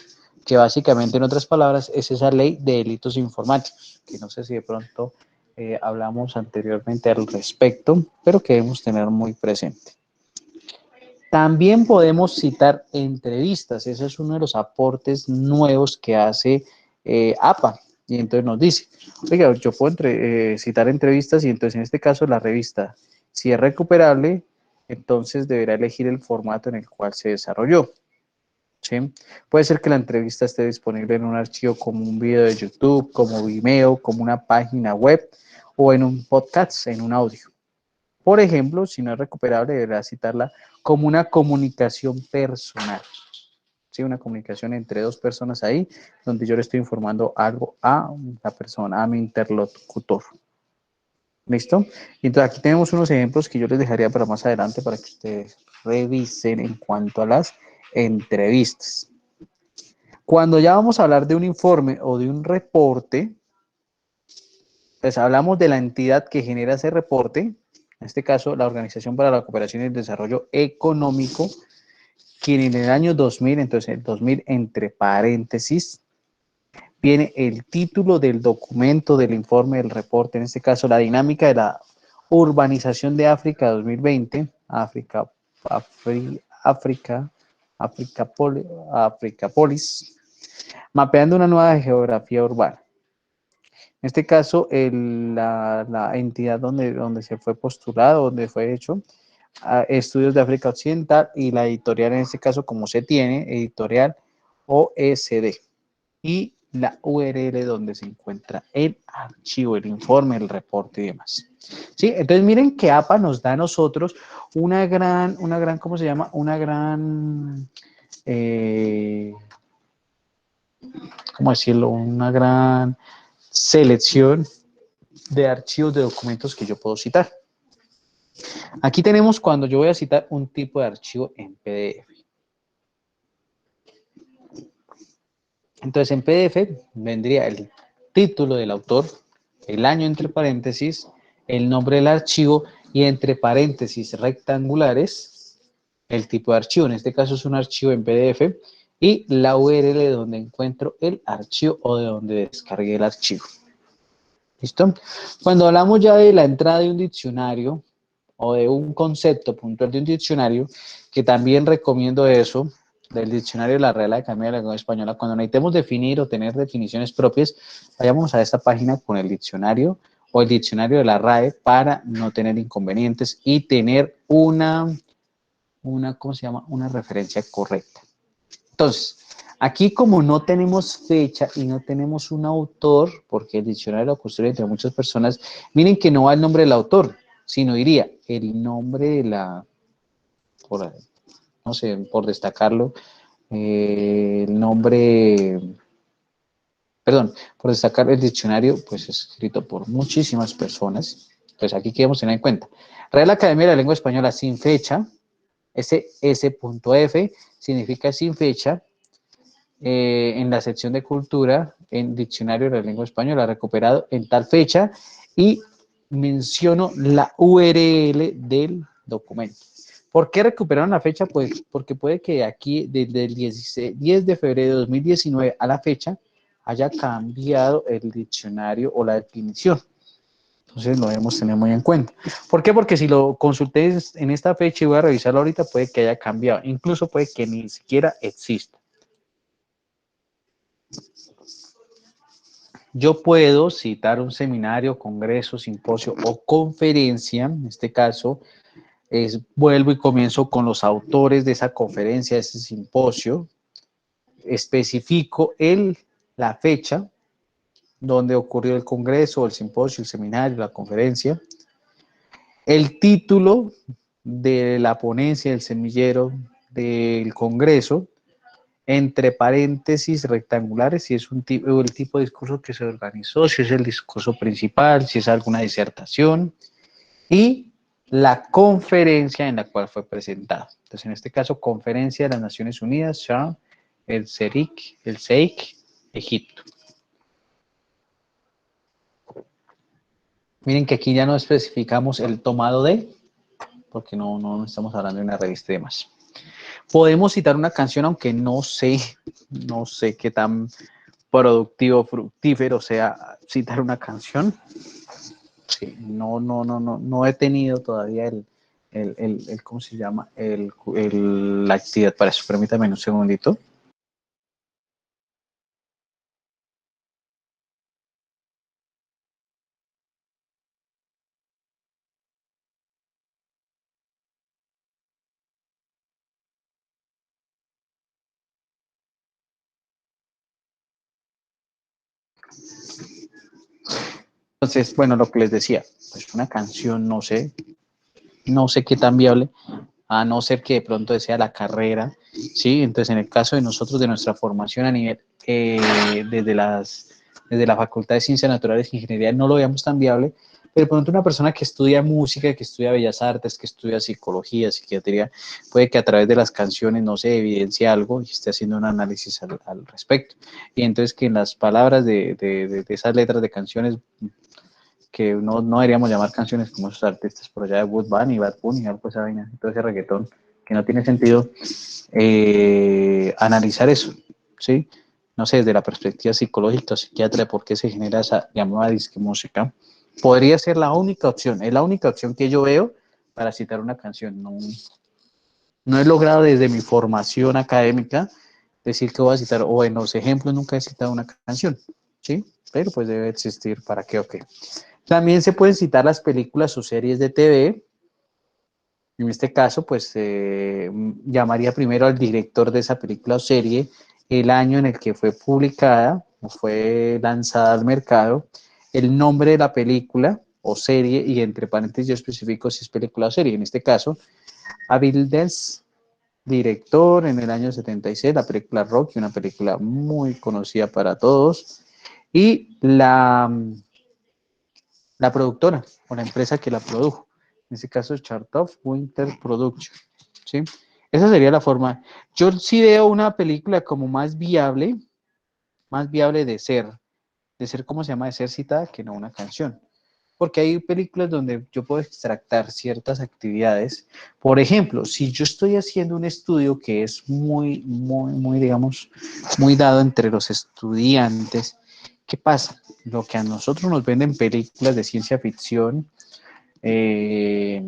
que básicamente, en otras palabras, es esa ley de delitos informáticos, que no sé si de pronto hablamos anteriormente al respecto, pero que debemos tener muy presente. También podemos citar entrevistas. Ese es uno de los aportes nuevos que hace APA. Y entonces nos dice, oiga, yo puedo citar entrevistas, y entonces en este caso la revista, si es recuperable, entonces deberá elegir el formato en el cual se desarrolló. ¿Sí? Puede ser que la entrevista esté disponible en un archivo como un video de YouTube, como Vimeo, como una página web o en un podcast, en un audio. Por ejemplo, si no es recuperable, deberá citarla como una comunicación personal. ¿Sí? Una comunicación entre dos personas ahí, donde yo le estoy informando algo a la persona, a mi interlocutor. ¿Listo? Y entonces aquí tenemos unos ejemplos que yo les dejaría para más adelante para que ustedes revisen en cuanto a las entrevistas. Cuando ya vamos a hablar de un informe o de un reporte, pues hablamos de la entidad que genera ese reporte, en este caso la Organización para la Cooperación y el Desarrollo Económico, quien en el año 2000, entonces el 2000 entre paréntesis, viene el título del documento, del informe, del reporte, en este caso la dinámica de la urbanización de África 2020, África Africapolis, mapeando una nueva geografía urbana. En este caso, la entidad donde se fue postulado, donde fue hecho, Estudios de África Occidental, y la editorial en este caso, como se tiene, editorial OSD, y la URL donde se encuentra el archivo, el informe, el reporte y demás. ¿Sí? Entonces miren que APA nos da a nosotros una gran, ¿cómo se llama? Una gran, ¿cómo decirlo? Una gran selección de archivos de documentos que yo puedo citar. Aquí tenemos cuando yo voy a citar un tipo de archivo en PDF. Entonces en PDF vendría el título del autor, el año entre paréntesis, el nombre del archivo y entre paréntesis rectangulares el tipo de archivo. En este caso es un archivo en PDF y la URL donde encuentro el archivo o de donde descargué el archivo. ¿Listo? Cuando hablamos ya de la entrada de un diccionario o de un concepto puntual de un diccionario, que también recomiendo eso, del diccionario de la Real Academia de la Lengua Española, cuando necesitemos definir o tener definiciones propias, vayamos a esta página con el diccionario o el diccionario de la RAE para no tener inconvenientes y tener ¿cómo se llama? Una referencia correcta. Entonces, aquí como no tenemos fecha y no tenemos un autor, porque el diccionario lo construye entre muchas personas, miren que no va el nombre del autor, sino diría el nombre de no sé, por destacarlo, el nombre, perdón, por destacar el diccionario, pues escrito por muchísimas personas. Pues aquí queremos tener en cuenta. Real Academia de la Lengua Española sin fecha, ese S.F significa sin fecha, en la sección de cultura, en diccionario de la lengua española, recuperado en tal fecha, y menciono la URL del documento. ¿Por qué recuperaron la fecha? Pues porque puede que aquí, desde el 10 de febrero de 2019 a la fecha, haya cambiado el diccionario o la definición. Entonces lo debemos tener muy en cuenta. ¿Por qué? Porque si lo consulté en esta fecha y voy a revisarlo ahorita, puede que haya cambiado. Incluso puede que ni siquiera exista. Yo puedo citar un seminario, congreso, simposio o conferencia. En este caso, vuelvo y comienzo con los autores de esa conferencia, de ese simposio. Especifico la fecha donde ocurrió el congreso, el simposio, el seminario, la conferencia. El título de la ponencia, del semillero, del congreso, entre paréntesis rectangulares, si es el tipo de discurso que se organizó, si es el discurso principal, si es alguna disertación, y la conferencia en la cual fue presentado. Entonces, en este caso, Conferencia de las Naciones Unidas, Sharm el Sheikh, Egipto. Miren que aquí ya no especificamos el tomado de, porque no estamos hablando de una revista y demás. Podemos citar una canción, aunque no sé qué tan productivo, fructífero sea citar una canción. Sí, no he tenido todavía ¿cómo se llama? La actividad para eso. Permítame un segundito. Entonces, bueno, lo que les decía, pues una canción, no sé qué tan viable, a no ser que de pronto desea la carrera, ¿sí? Entonces, en el caso de nosotros, de nuestra formación a nivel, desde la Facultad de Ciencias Naturales e Ingeniería, no lo veamos tan viable, pero de pronto una persona que estudia música, que estudia bellas artes, que estudia psicología, psiquiatría, puede que a través de las canciones, no se evidencie algo y esté haciendo un análisis al respecto. Y entonces que en las palabras de esas letras de canciones, que no deberíamos llamar canciones como esos artistas por allá de Bad Bunny, Bad Bunny, algo esa vaina, todo ese reggaetón, que no tiene sentido analizar eso, ¿sí? No sé, desde la perspectiva psicológica o psiquiatra de por qué se genera esa llamada disque música, podría ser la única opción, es la única opción que yo veo para citar una canción, No he logrado desde mi formación académica decir que voy a citar, o en los ejemplos nunca he citado una canción, ¿sí? Pero pues debe existir para qué o qué. También se pueden citar las películas o series de TV. En este caso, pues llamaría primero al director de esa película o serie, el año en el que fue publicada o fue lanzada al mercado, el nombre de la película o serie y entre paréntesis yo especifico si es película o serie. En este caso, Avildsen, director en el año 76, la película Rocky, una película muy conocida para todos, y la productora o la empresa que la produjo. En este caso, Chartoff Winter Production. ¿Sí? Esa sería la forma. Yo sí veo una película como más viable de ser, ¿cómo se llama? De ser citada que no una canción. Porque hay películas donde yo puedo extractar ciertas actividades. Por ejemplo, si yo estoy haciendo un estudio que es muy, digamos, muy dado entre los estudiantes, ¿qué pasa? Lo que a nosotros nos venden películas de ciencia ficción, eh,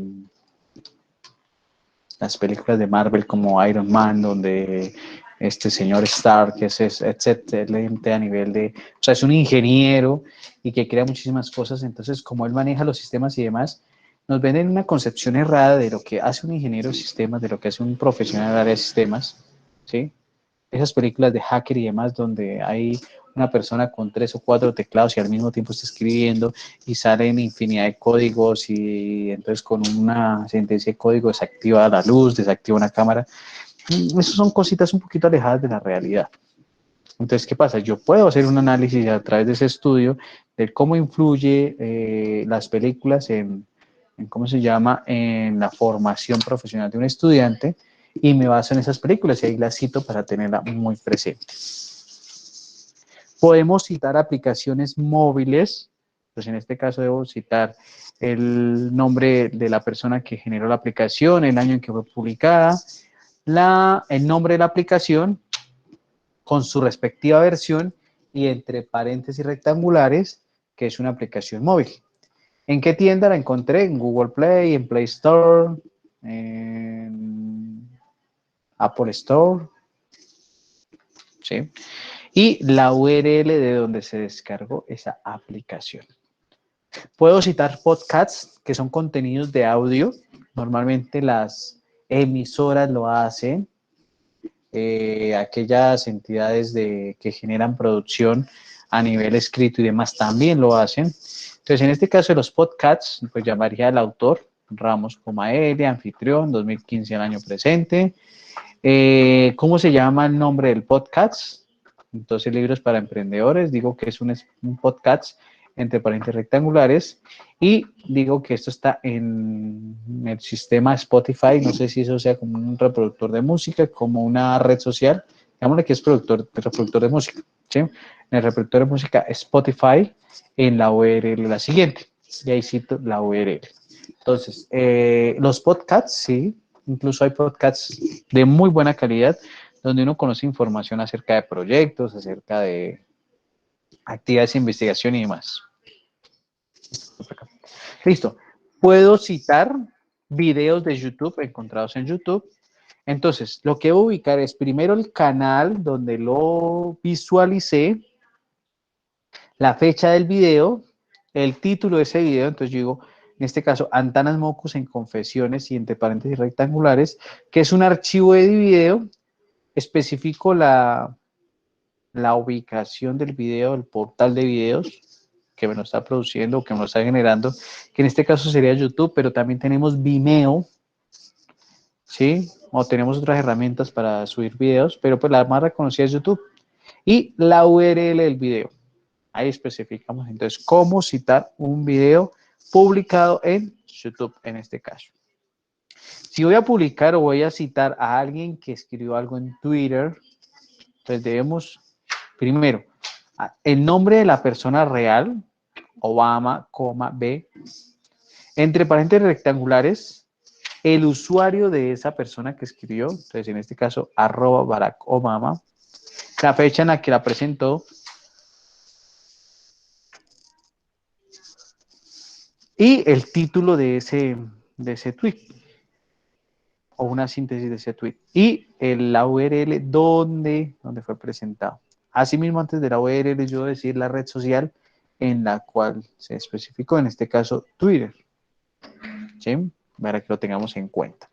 las películas de Marvel como Iron Man, donde este señor Stark es excelente a nivel de, o sea, es un ingeniero y que crea muchísimas cosas, entonces como él maneja los sistemas y demás, nos venden una concepción errada de lo que hace un ingeniero de sistemas, de lo que hace un profesional del área de sistemas, ¿sí? Esas películas de hacker y demás donde hay una persona con 3 o 4 teclados y al mismo tiempo está escribiendo y salen infinidad de códigos y entonces con una sentencia de código desactiva la luz, desactiva una cámara. Esas son cositas un poquito alejadas de la realidad. Entonces, ¿qué pasa? Yo puedo hacer un análisis a través de ese estudio de cómo influye las películas ¿cómo se llama?, en la formación profesional de un estudiante y me baso en esas películas y ahí las cito para tenerla muy presente. Podemos citar aplicaciones móviles, pues en este caso debo citar el nombre de la persona que generó la aplicación, el año en que fue publicada, el nombre de la aplicación con su respectiva versión y entre paréntesis rectangulares, que es una aplicación móvil. ¿En qué tienda la encontré? En Google Play, en Play Store, en Apple Store, ¿sí? Y la URL de donde se descargó esa aplicación. Puedo citar podcasts, que son contenidos de audio. Normalmente las emisoras lo hacen. Aquellas entidades que generan producción a nivel escrito y demás también lo hacen. Entonces, en este caso de los podcasts, pues llamaría al autor, Ramos Comaeli, anfitrión, 2015 al año presente. ¿Cómo se llama el nombre del podcast? Entonces, libros para emprendedores, digo que es un podcast entre paréntesis rectangulares y digo que esto está en el sistema Spotify, no sé si eso sea como un reproductor de música, como una red social, digámosle que es reproductor de música, ¿sí? En el reproductor de música Spotify, en la URL la siguiente, y ahí cito la URL. Entonces, los podcasts, sí, incluso hay podcasts de muy buena calidad, donde uno conoce información acerca de proyectos, acerca de actividades de investigación y demás. Listo. Puedo citar videos de YouTube encontrados en YouTube. Entonces, lo que voy a ubicar es primero el canal donde lo visualicé, la fecha del video, el título de ese video. Entonces, yo digo, en este caso, Antanas Mocos en confesiones y entre paréntesis rectangulares, que es un archivo de video. Especifico la ubicación del video, el portal de videos que me lo está produciendo, que me lo está generando, que en este caso sería YouTube, pero también tenemos Vimeo, ¿sí? O tenemos otras herramientas para subir videos, pero pues la más reconocida es YouTube. Y la URL del video. Ahí especificamos entonces cómo citar un video publicado en YouTube en este caso. Si voy a publicar o voy a citar a alguien que escribió algo en Twitter, entonces debemos, primero, el nombre de la persona real, Obama, B, entre paréntesis rectangulares, el usuario de esa persona que escribió, entonces en este caso, @Barack Obama, la fecha en la que la presentó y el título de ese tweet. o una síntesis de ese tweet. Y la URL donde fue presentado. Asimismo, antes de la URL, yo voy a decir la red social en la cual se especificó, en este caso, Twitter. ¿Sí? Para que lo tengamos en cuenta.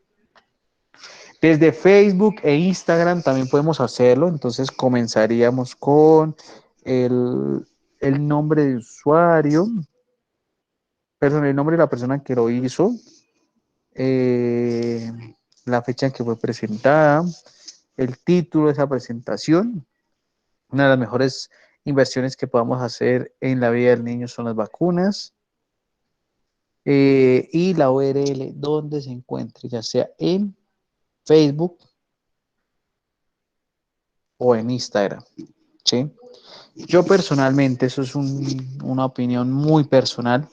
Desde Facebook e Instagram también podemos hacerlo. Entonces, comenzaríamos con el nombre de usuario, perdón, el nombre de la persona que lo hizo, la fecha en que fue presentada, el título de esa presentación. Una de las mejores inversiones que podamos hacer en la vida del niño son las vacunas. Y la URL donde se encuentre, ya sea en Facebook o en Instagram. ¿Sí? Yo personalmente, eso es una opinión muy personal,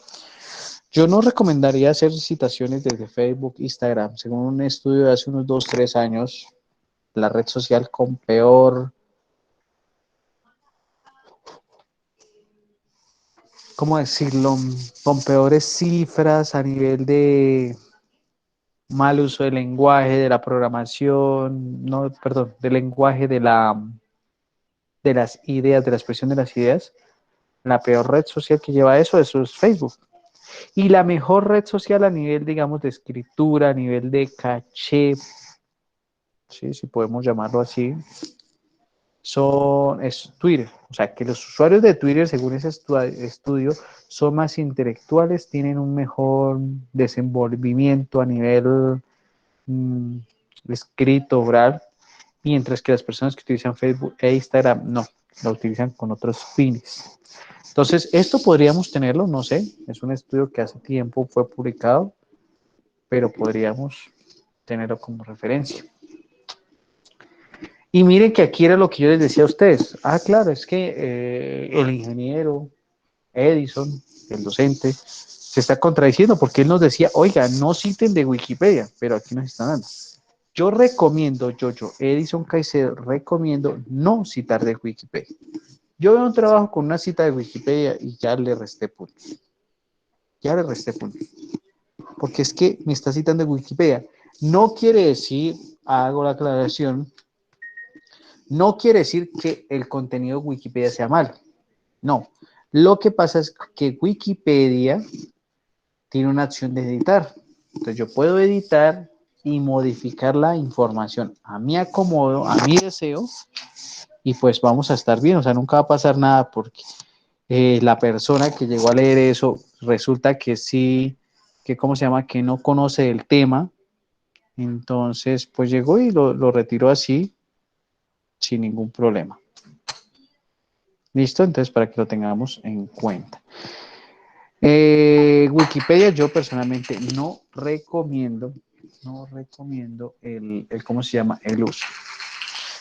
yo no recomendaría hacer citaciones desde Facebook, Instagram. Según un estudio de hace unos 2, 3 años, la red social con peor, ¿cómo decirlo? Con peores cifras a nivel de mal uso del lenguaje, de la programación, no, perdón, del lenguaje de las ideas, de la expresión de las ideas. La peor red social que lleva eso es Facebook. Y la mejor red social a nivel, digamos, de escritura, a nivel de caché, ¿sí? Si podemos llamarlo así, es Twitter. O sea, que los usuarios de Twitter, según ese estudio, son más intelectuales, tienen un mejor desenvolvimiento a nivel escrito, oral, mientras que las personas que utilizan Facebook e Instagram no, lo utilizan con otros fines. Entonces, esto podríamos tenerlo, no sé, es un estudio que hace tiempo fue publicado, pero podríamos tenerlo como referencia. Y miren que aquí era lo que yo les decía a ustedes. Ah, claro, es que el ingeniero Edison, el docente, se está contradiciendo porque él nos decía, oiga, no citen de Wikipedia, pero aquí nos están dando. Yo recomiendo, Edison Caicedo, recomiendo no citar de Wikipedia. Yo veo un trabajo con una cita de Wikipedia y ya le resté puntos. Ya le resté puntos. Porque es que me está citando de Wikipedia. No quiere decir, hago la aclaración, no quiere decir que el contenido de Wikipedia sea malo. No. Lo que pasa es que Wikipedia tiene una opción de editar. Entonces yo puedo editar y modificar la información a mi acomodo, a mi deseo, y pues vamos a estar bien. O sea, nunca va a pasar nada porque la persona que llegó a leer eso resulta que sí, que cómo se llama, que no conoce el tema. Entonces, pues llegó y lo retiró así, sin ningún problema. ¿Listo? Entonces, para que lo tengamos en cuenta. Wikipedia yo personalmente no recomiendo ¿cómo se llama? El uso.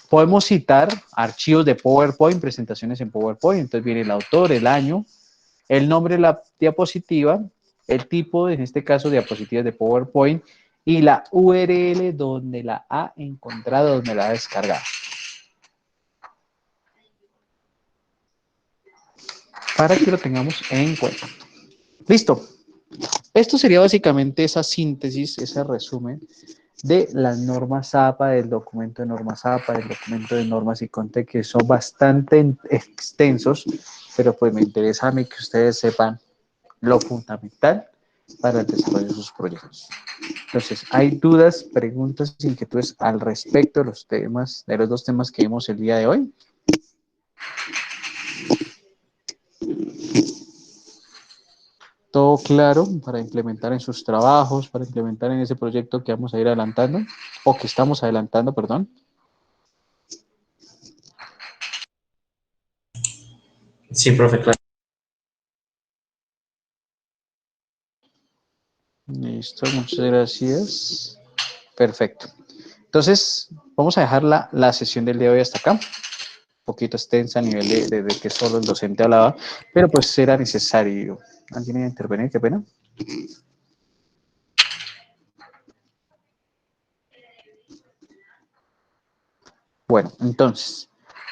Podemos citar archivos de PowerPoint, presentaciones en PowerPoint, entonces viene el autor, el año, el nombre de la diapositiva, el tipo, en este caso, diapositivas de PowerPoint, y la URL donde la ha encontrado, donde la ha descargado. Para que lo tengamos en cuenta. Listo. Esto sería básicamente esa síntesis, ese resumen de las normas APA, del documento de normas APA, del documento de normas y CONTE, que son bastante extensos, pero pues me interesa a mí que ustedes sepan lo fundamental para el desarrollo de sus proyectos. Entonces, ¿hay dudas, preguntas, inquietudes al respecto de los temas, de los dos temas que vimos el día de hoy? Todo claro para implementar en sus trabajos, para implementar en ese proyecto que vamos a ir adelantando, o que estamos adelantando, perdón. Sí, profe, claro. Listo, muchas gracias. Perfecto. Entonces, vamos a dejar la sesión del día de hoy hasta acá. Un poquito extensa a nivel de que solo el docente hablaba, pero pues era necesario. ¿Alguien iba a intervenir? Qué pena. Bueno, entonces,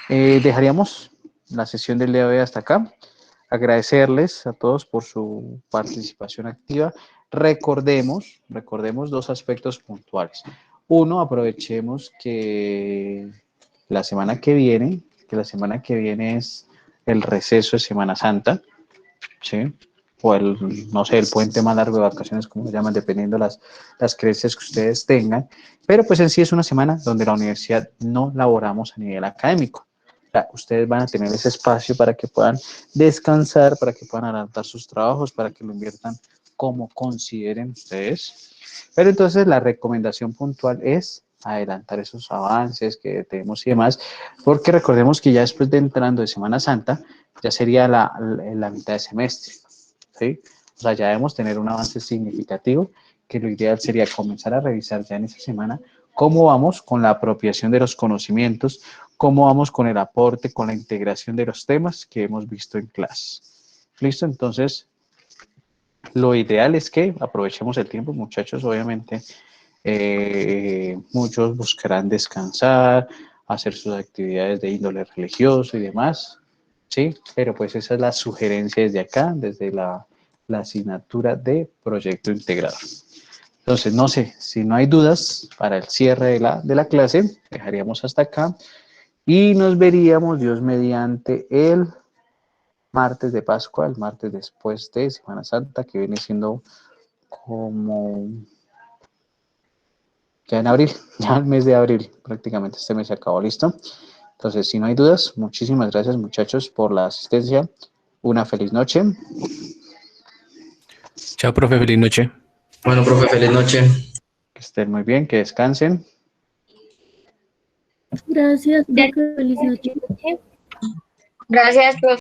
dejaríamos la sesión del día de hoy hasta acá. Agradecerles a todos por su participación activa. Recordemos dos aspectos puntuales. Uno, aprovechemos que la semana que viene es el receso de Semana Santa, ¿sí? O no sé, el puente más largo de vacaciones, como lo llaman, dependiendo las creencias que ustedes tengan. Pero pues en sí es una semana donde la universidad no laboramos a nivel académico. O sea, ustedes van a tener ese espacio para que puedan descansar, para que puedan adelantar sus trabajos, para que lo inviertan como consideren ustedes. Pero entonces la recomendación puntual es adelantar esos avances que tenemos y demás, porque recordemos que ya después de entrando de Semana Santa, ya sería la mitad de semestre, ¿sí? O sea, ya debemos tener un avance significativo, que lo ideal sería comenzar a revisar ya en esa semana cómo vamos con la apropiación de los conocimientos, cómo vamos con el aporte, con la integración de los temas que hemos visto en clase. ¿Listo? Entonces, lo ideal es que aprovechemos el tiempo, muchachos, obviamente. Muchos buscarán descansar, hacer sus actividades de índole religioso y demás, ¿sí? Pero pues esa es la sugerencia desde acá, desde la asignatura de proyecto integrado. Entonces, no sé, si no hay dudas para el cierre de la clase, dejaríamos hasta acá y nos veríamos, Dios mediante, el martes de Pascua, el martes después de Semana Santa, que viene siendo como ya en abril, ya el mes de abril, prácticamente este mes se acabó, ¿listo? Entonces, si no hay dudas, muchísimas gracias, muchachos, por la asistencia. Una feliz noche. Chao, profe, feliz noche. Bueno, profe, feliz noche. Que estén muy bien, que descansen. Gracias, profe. Feliz noche. Gracias, profe.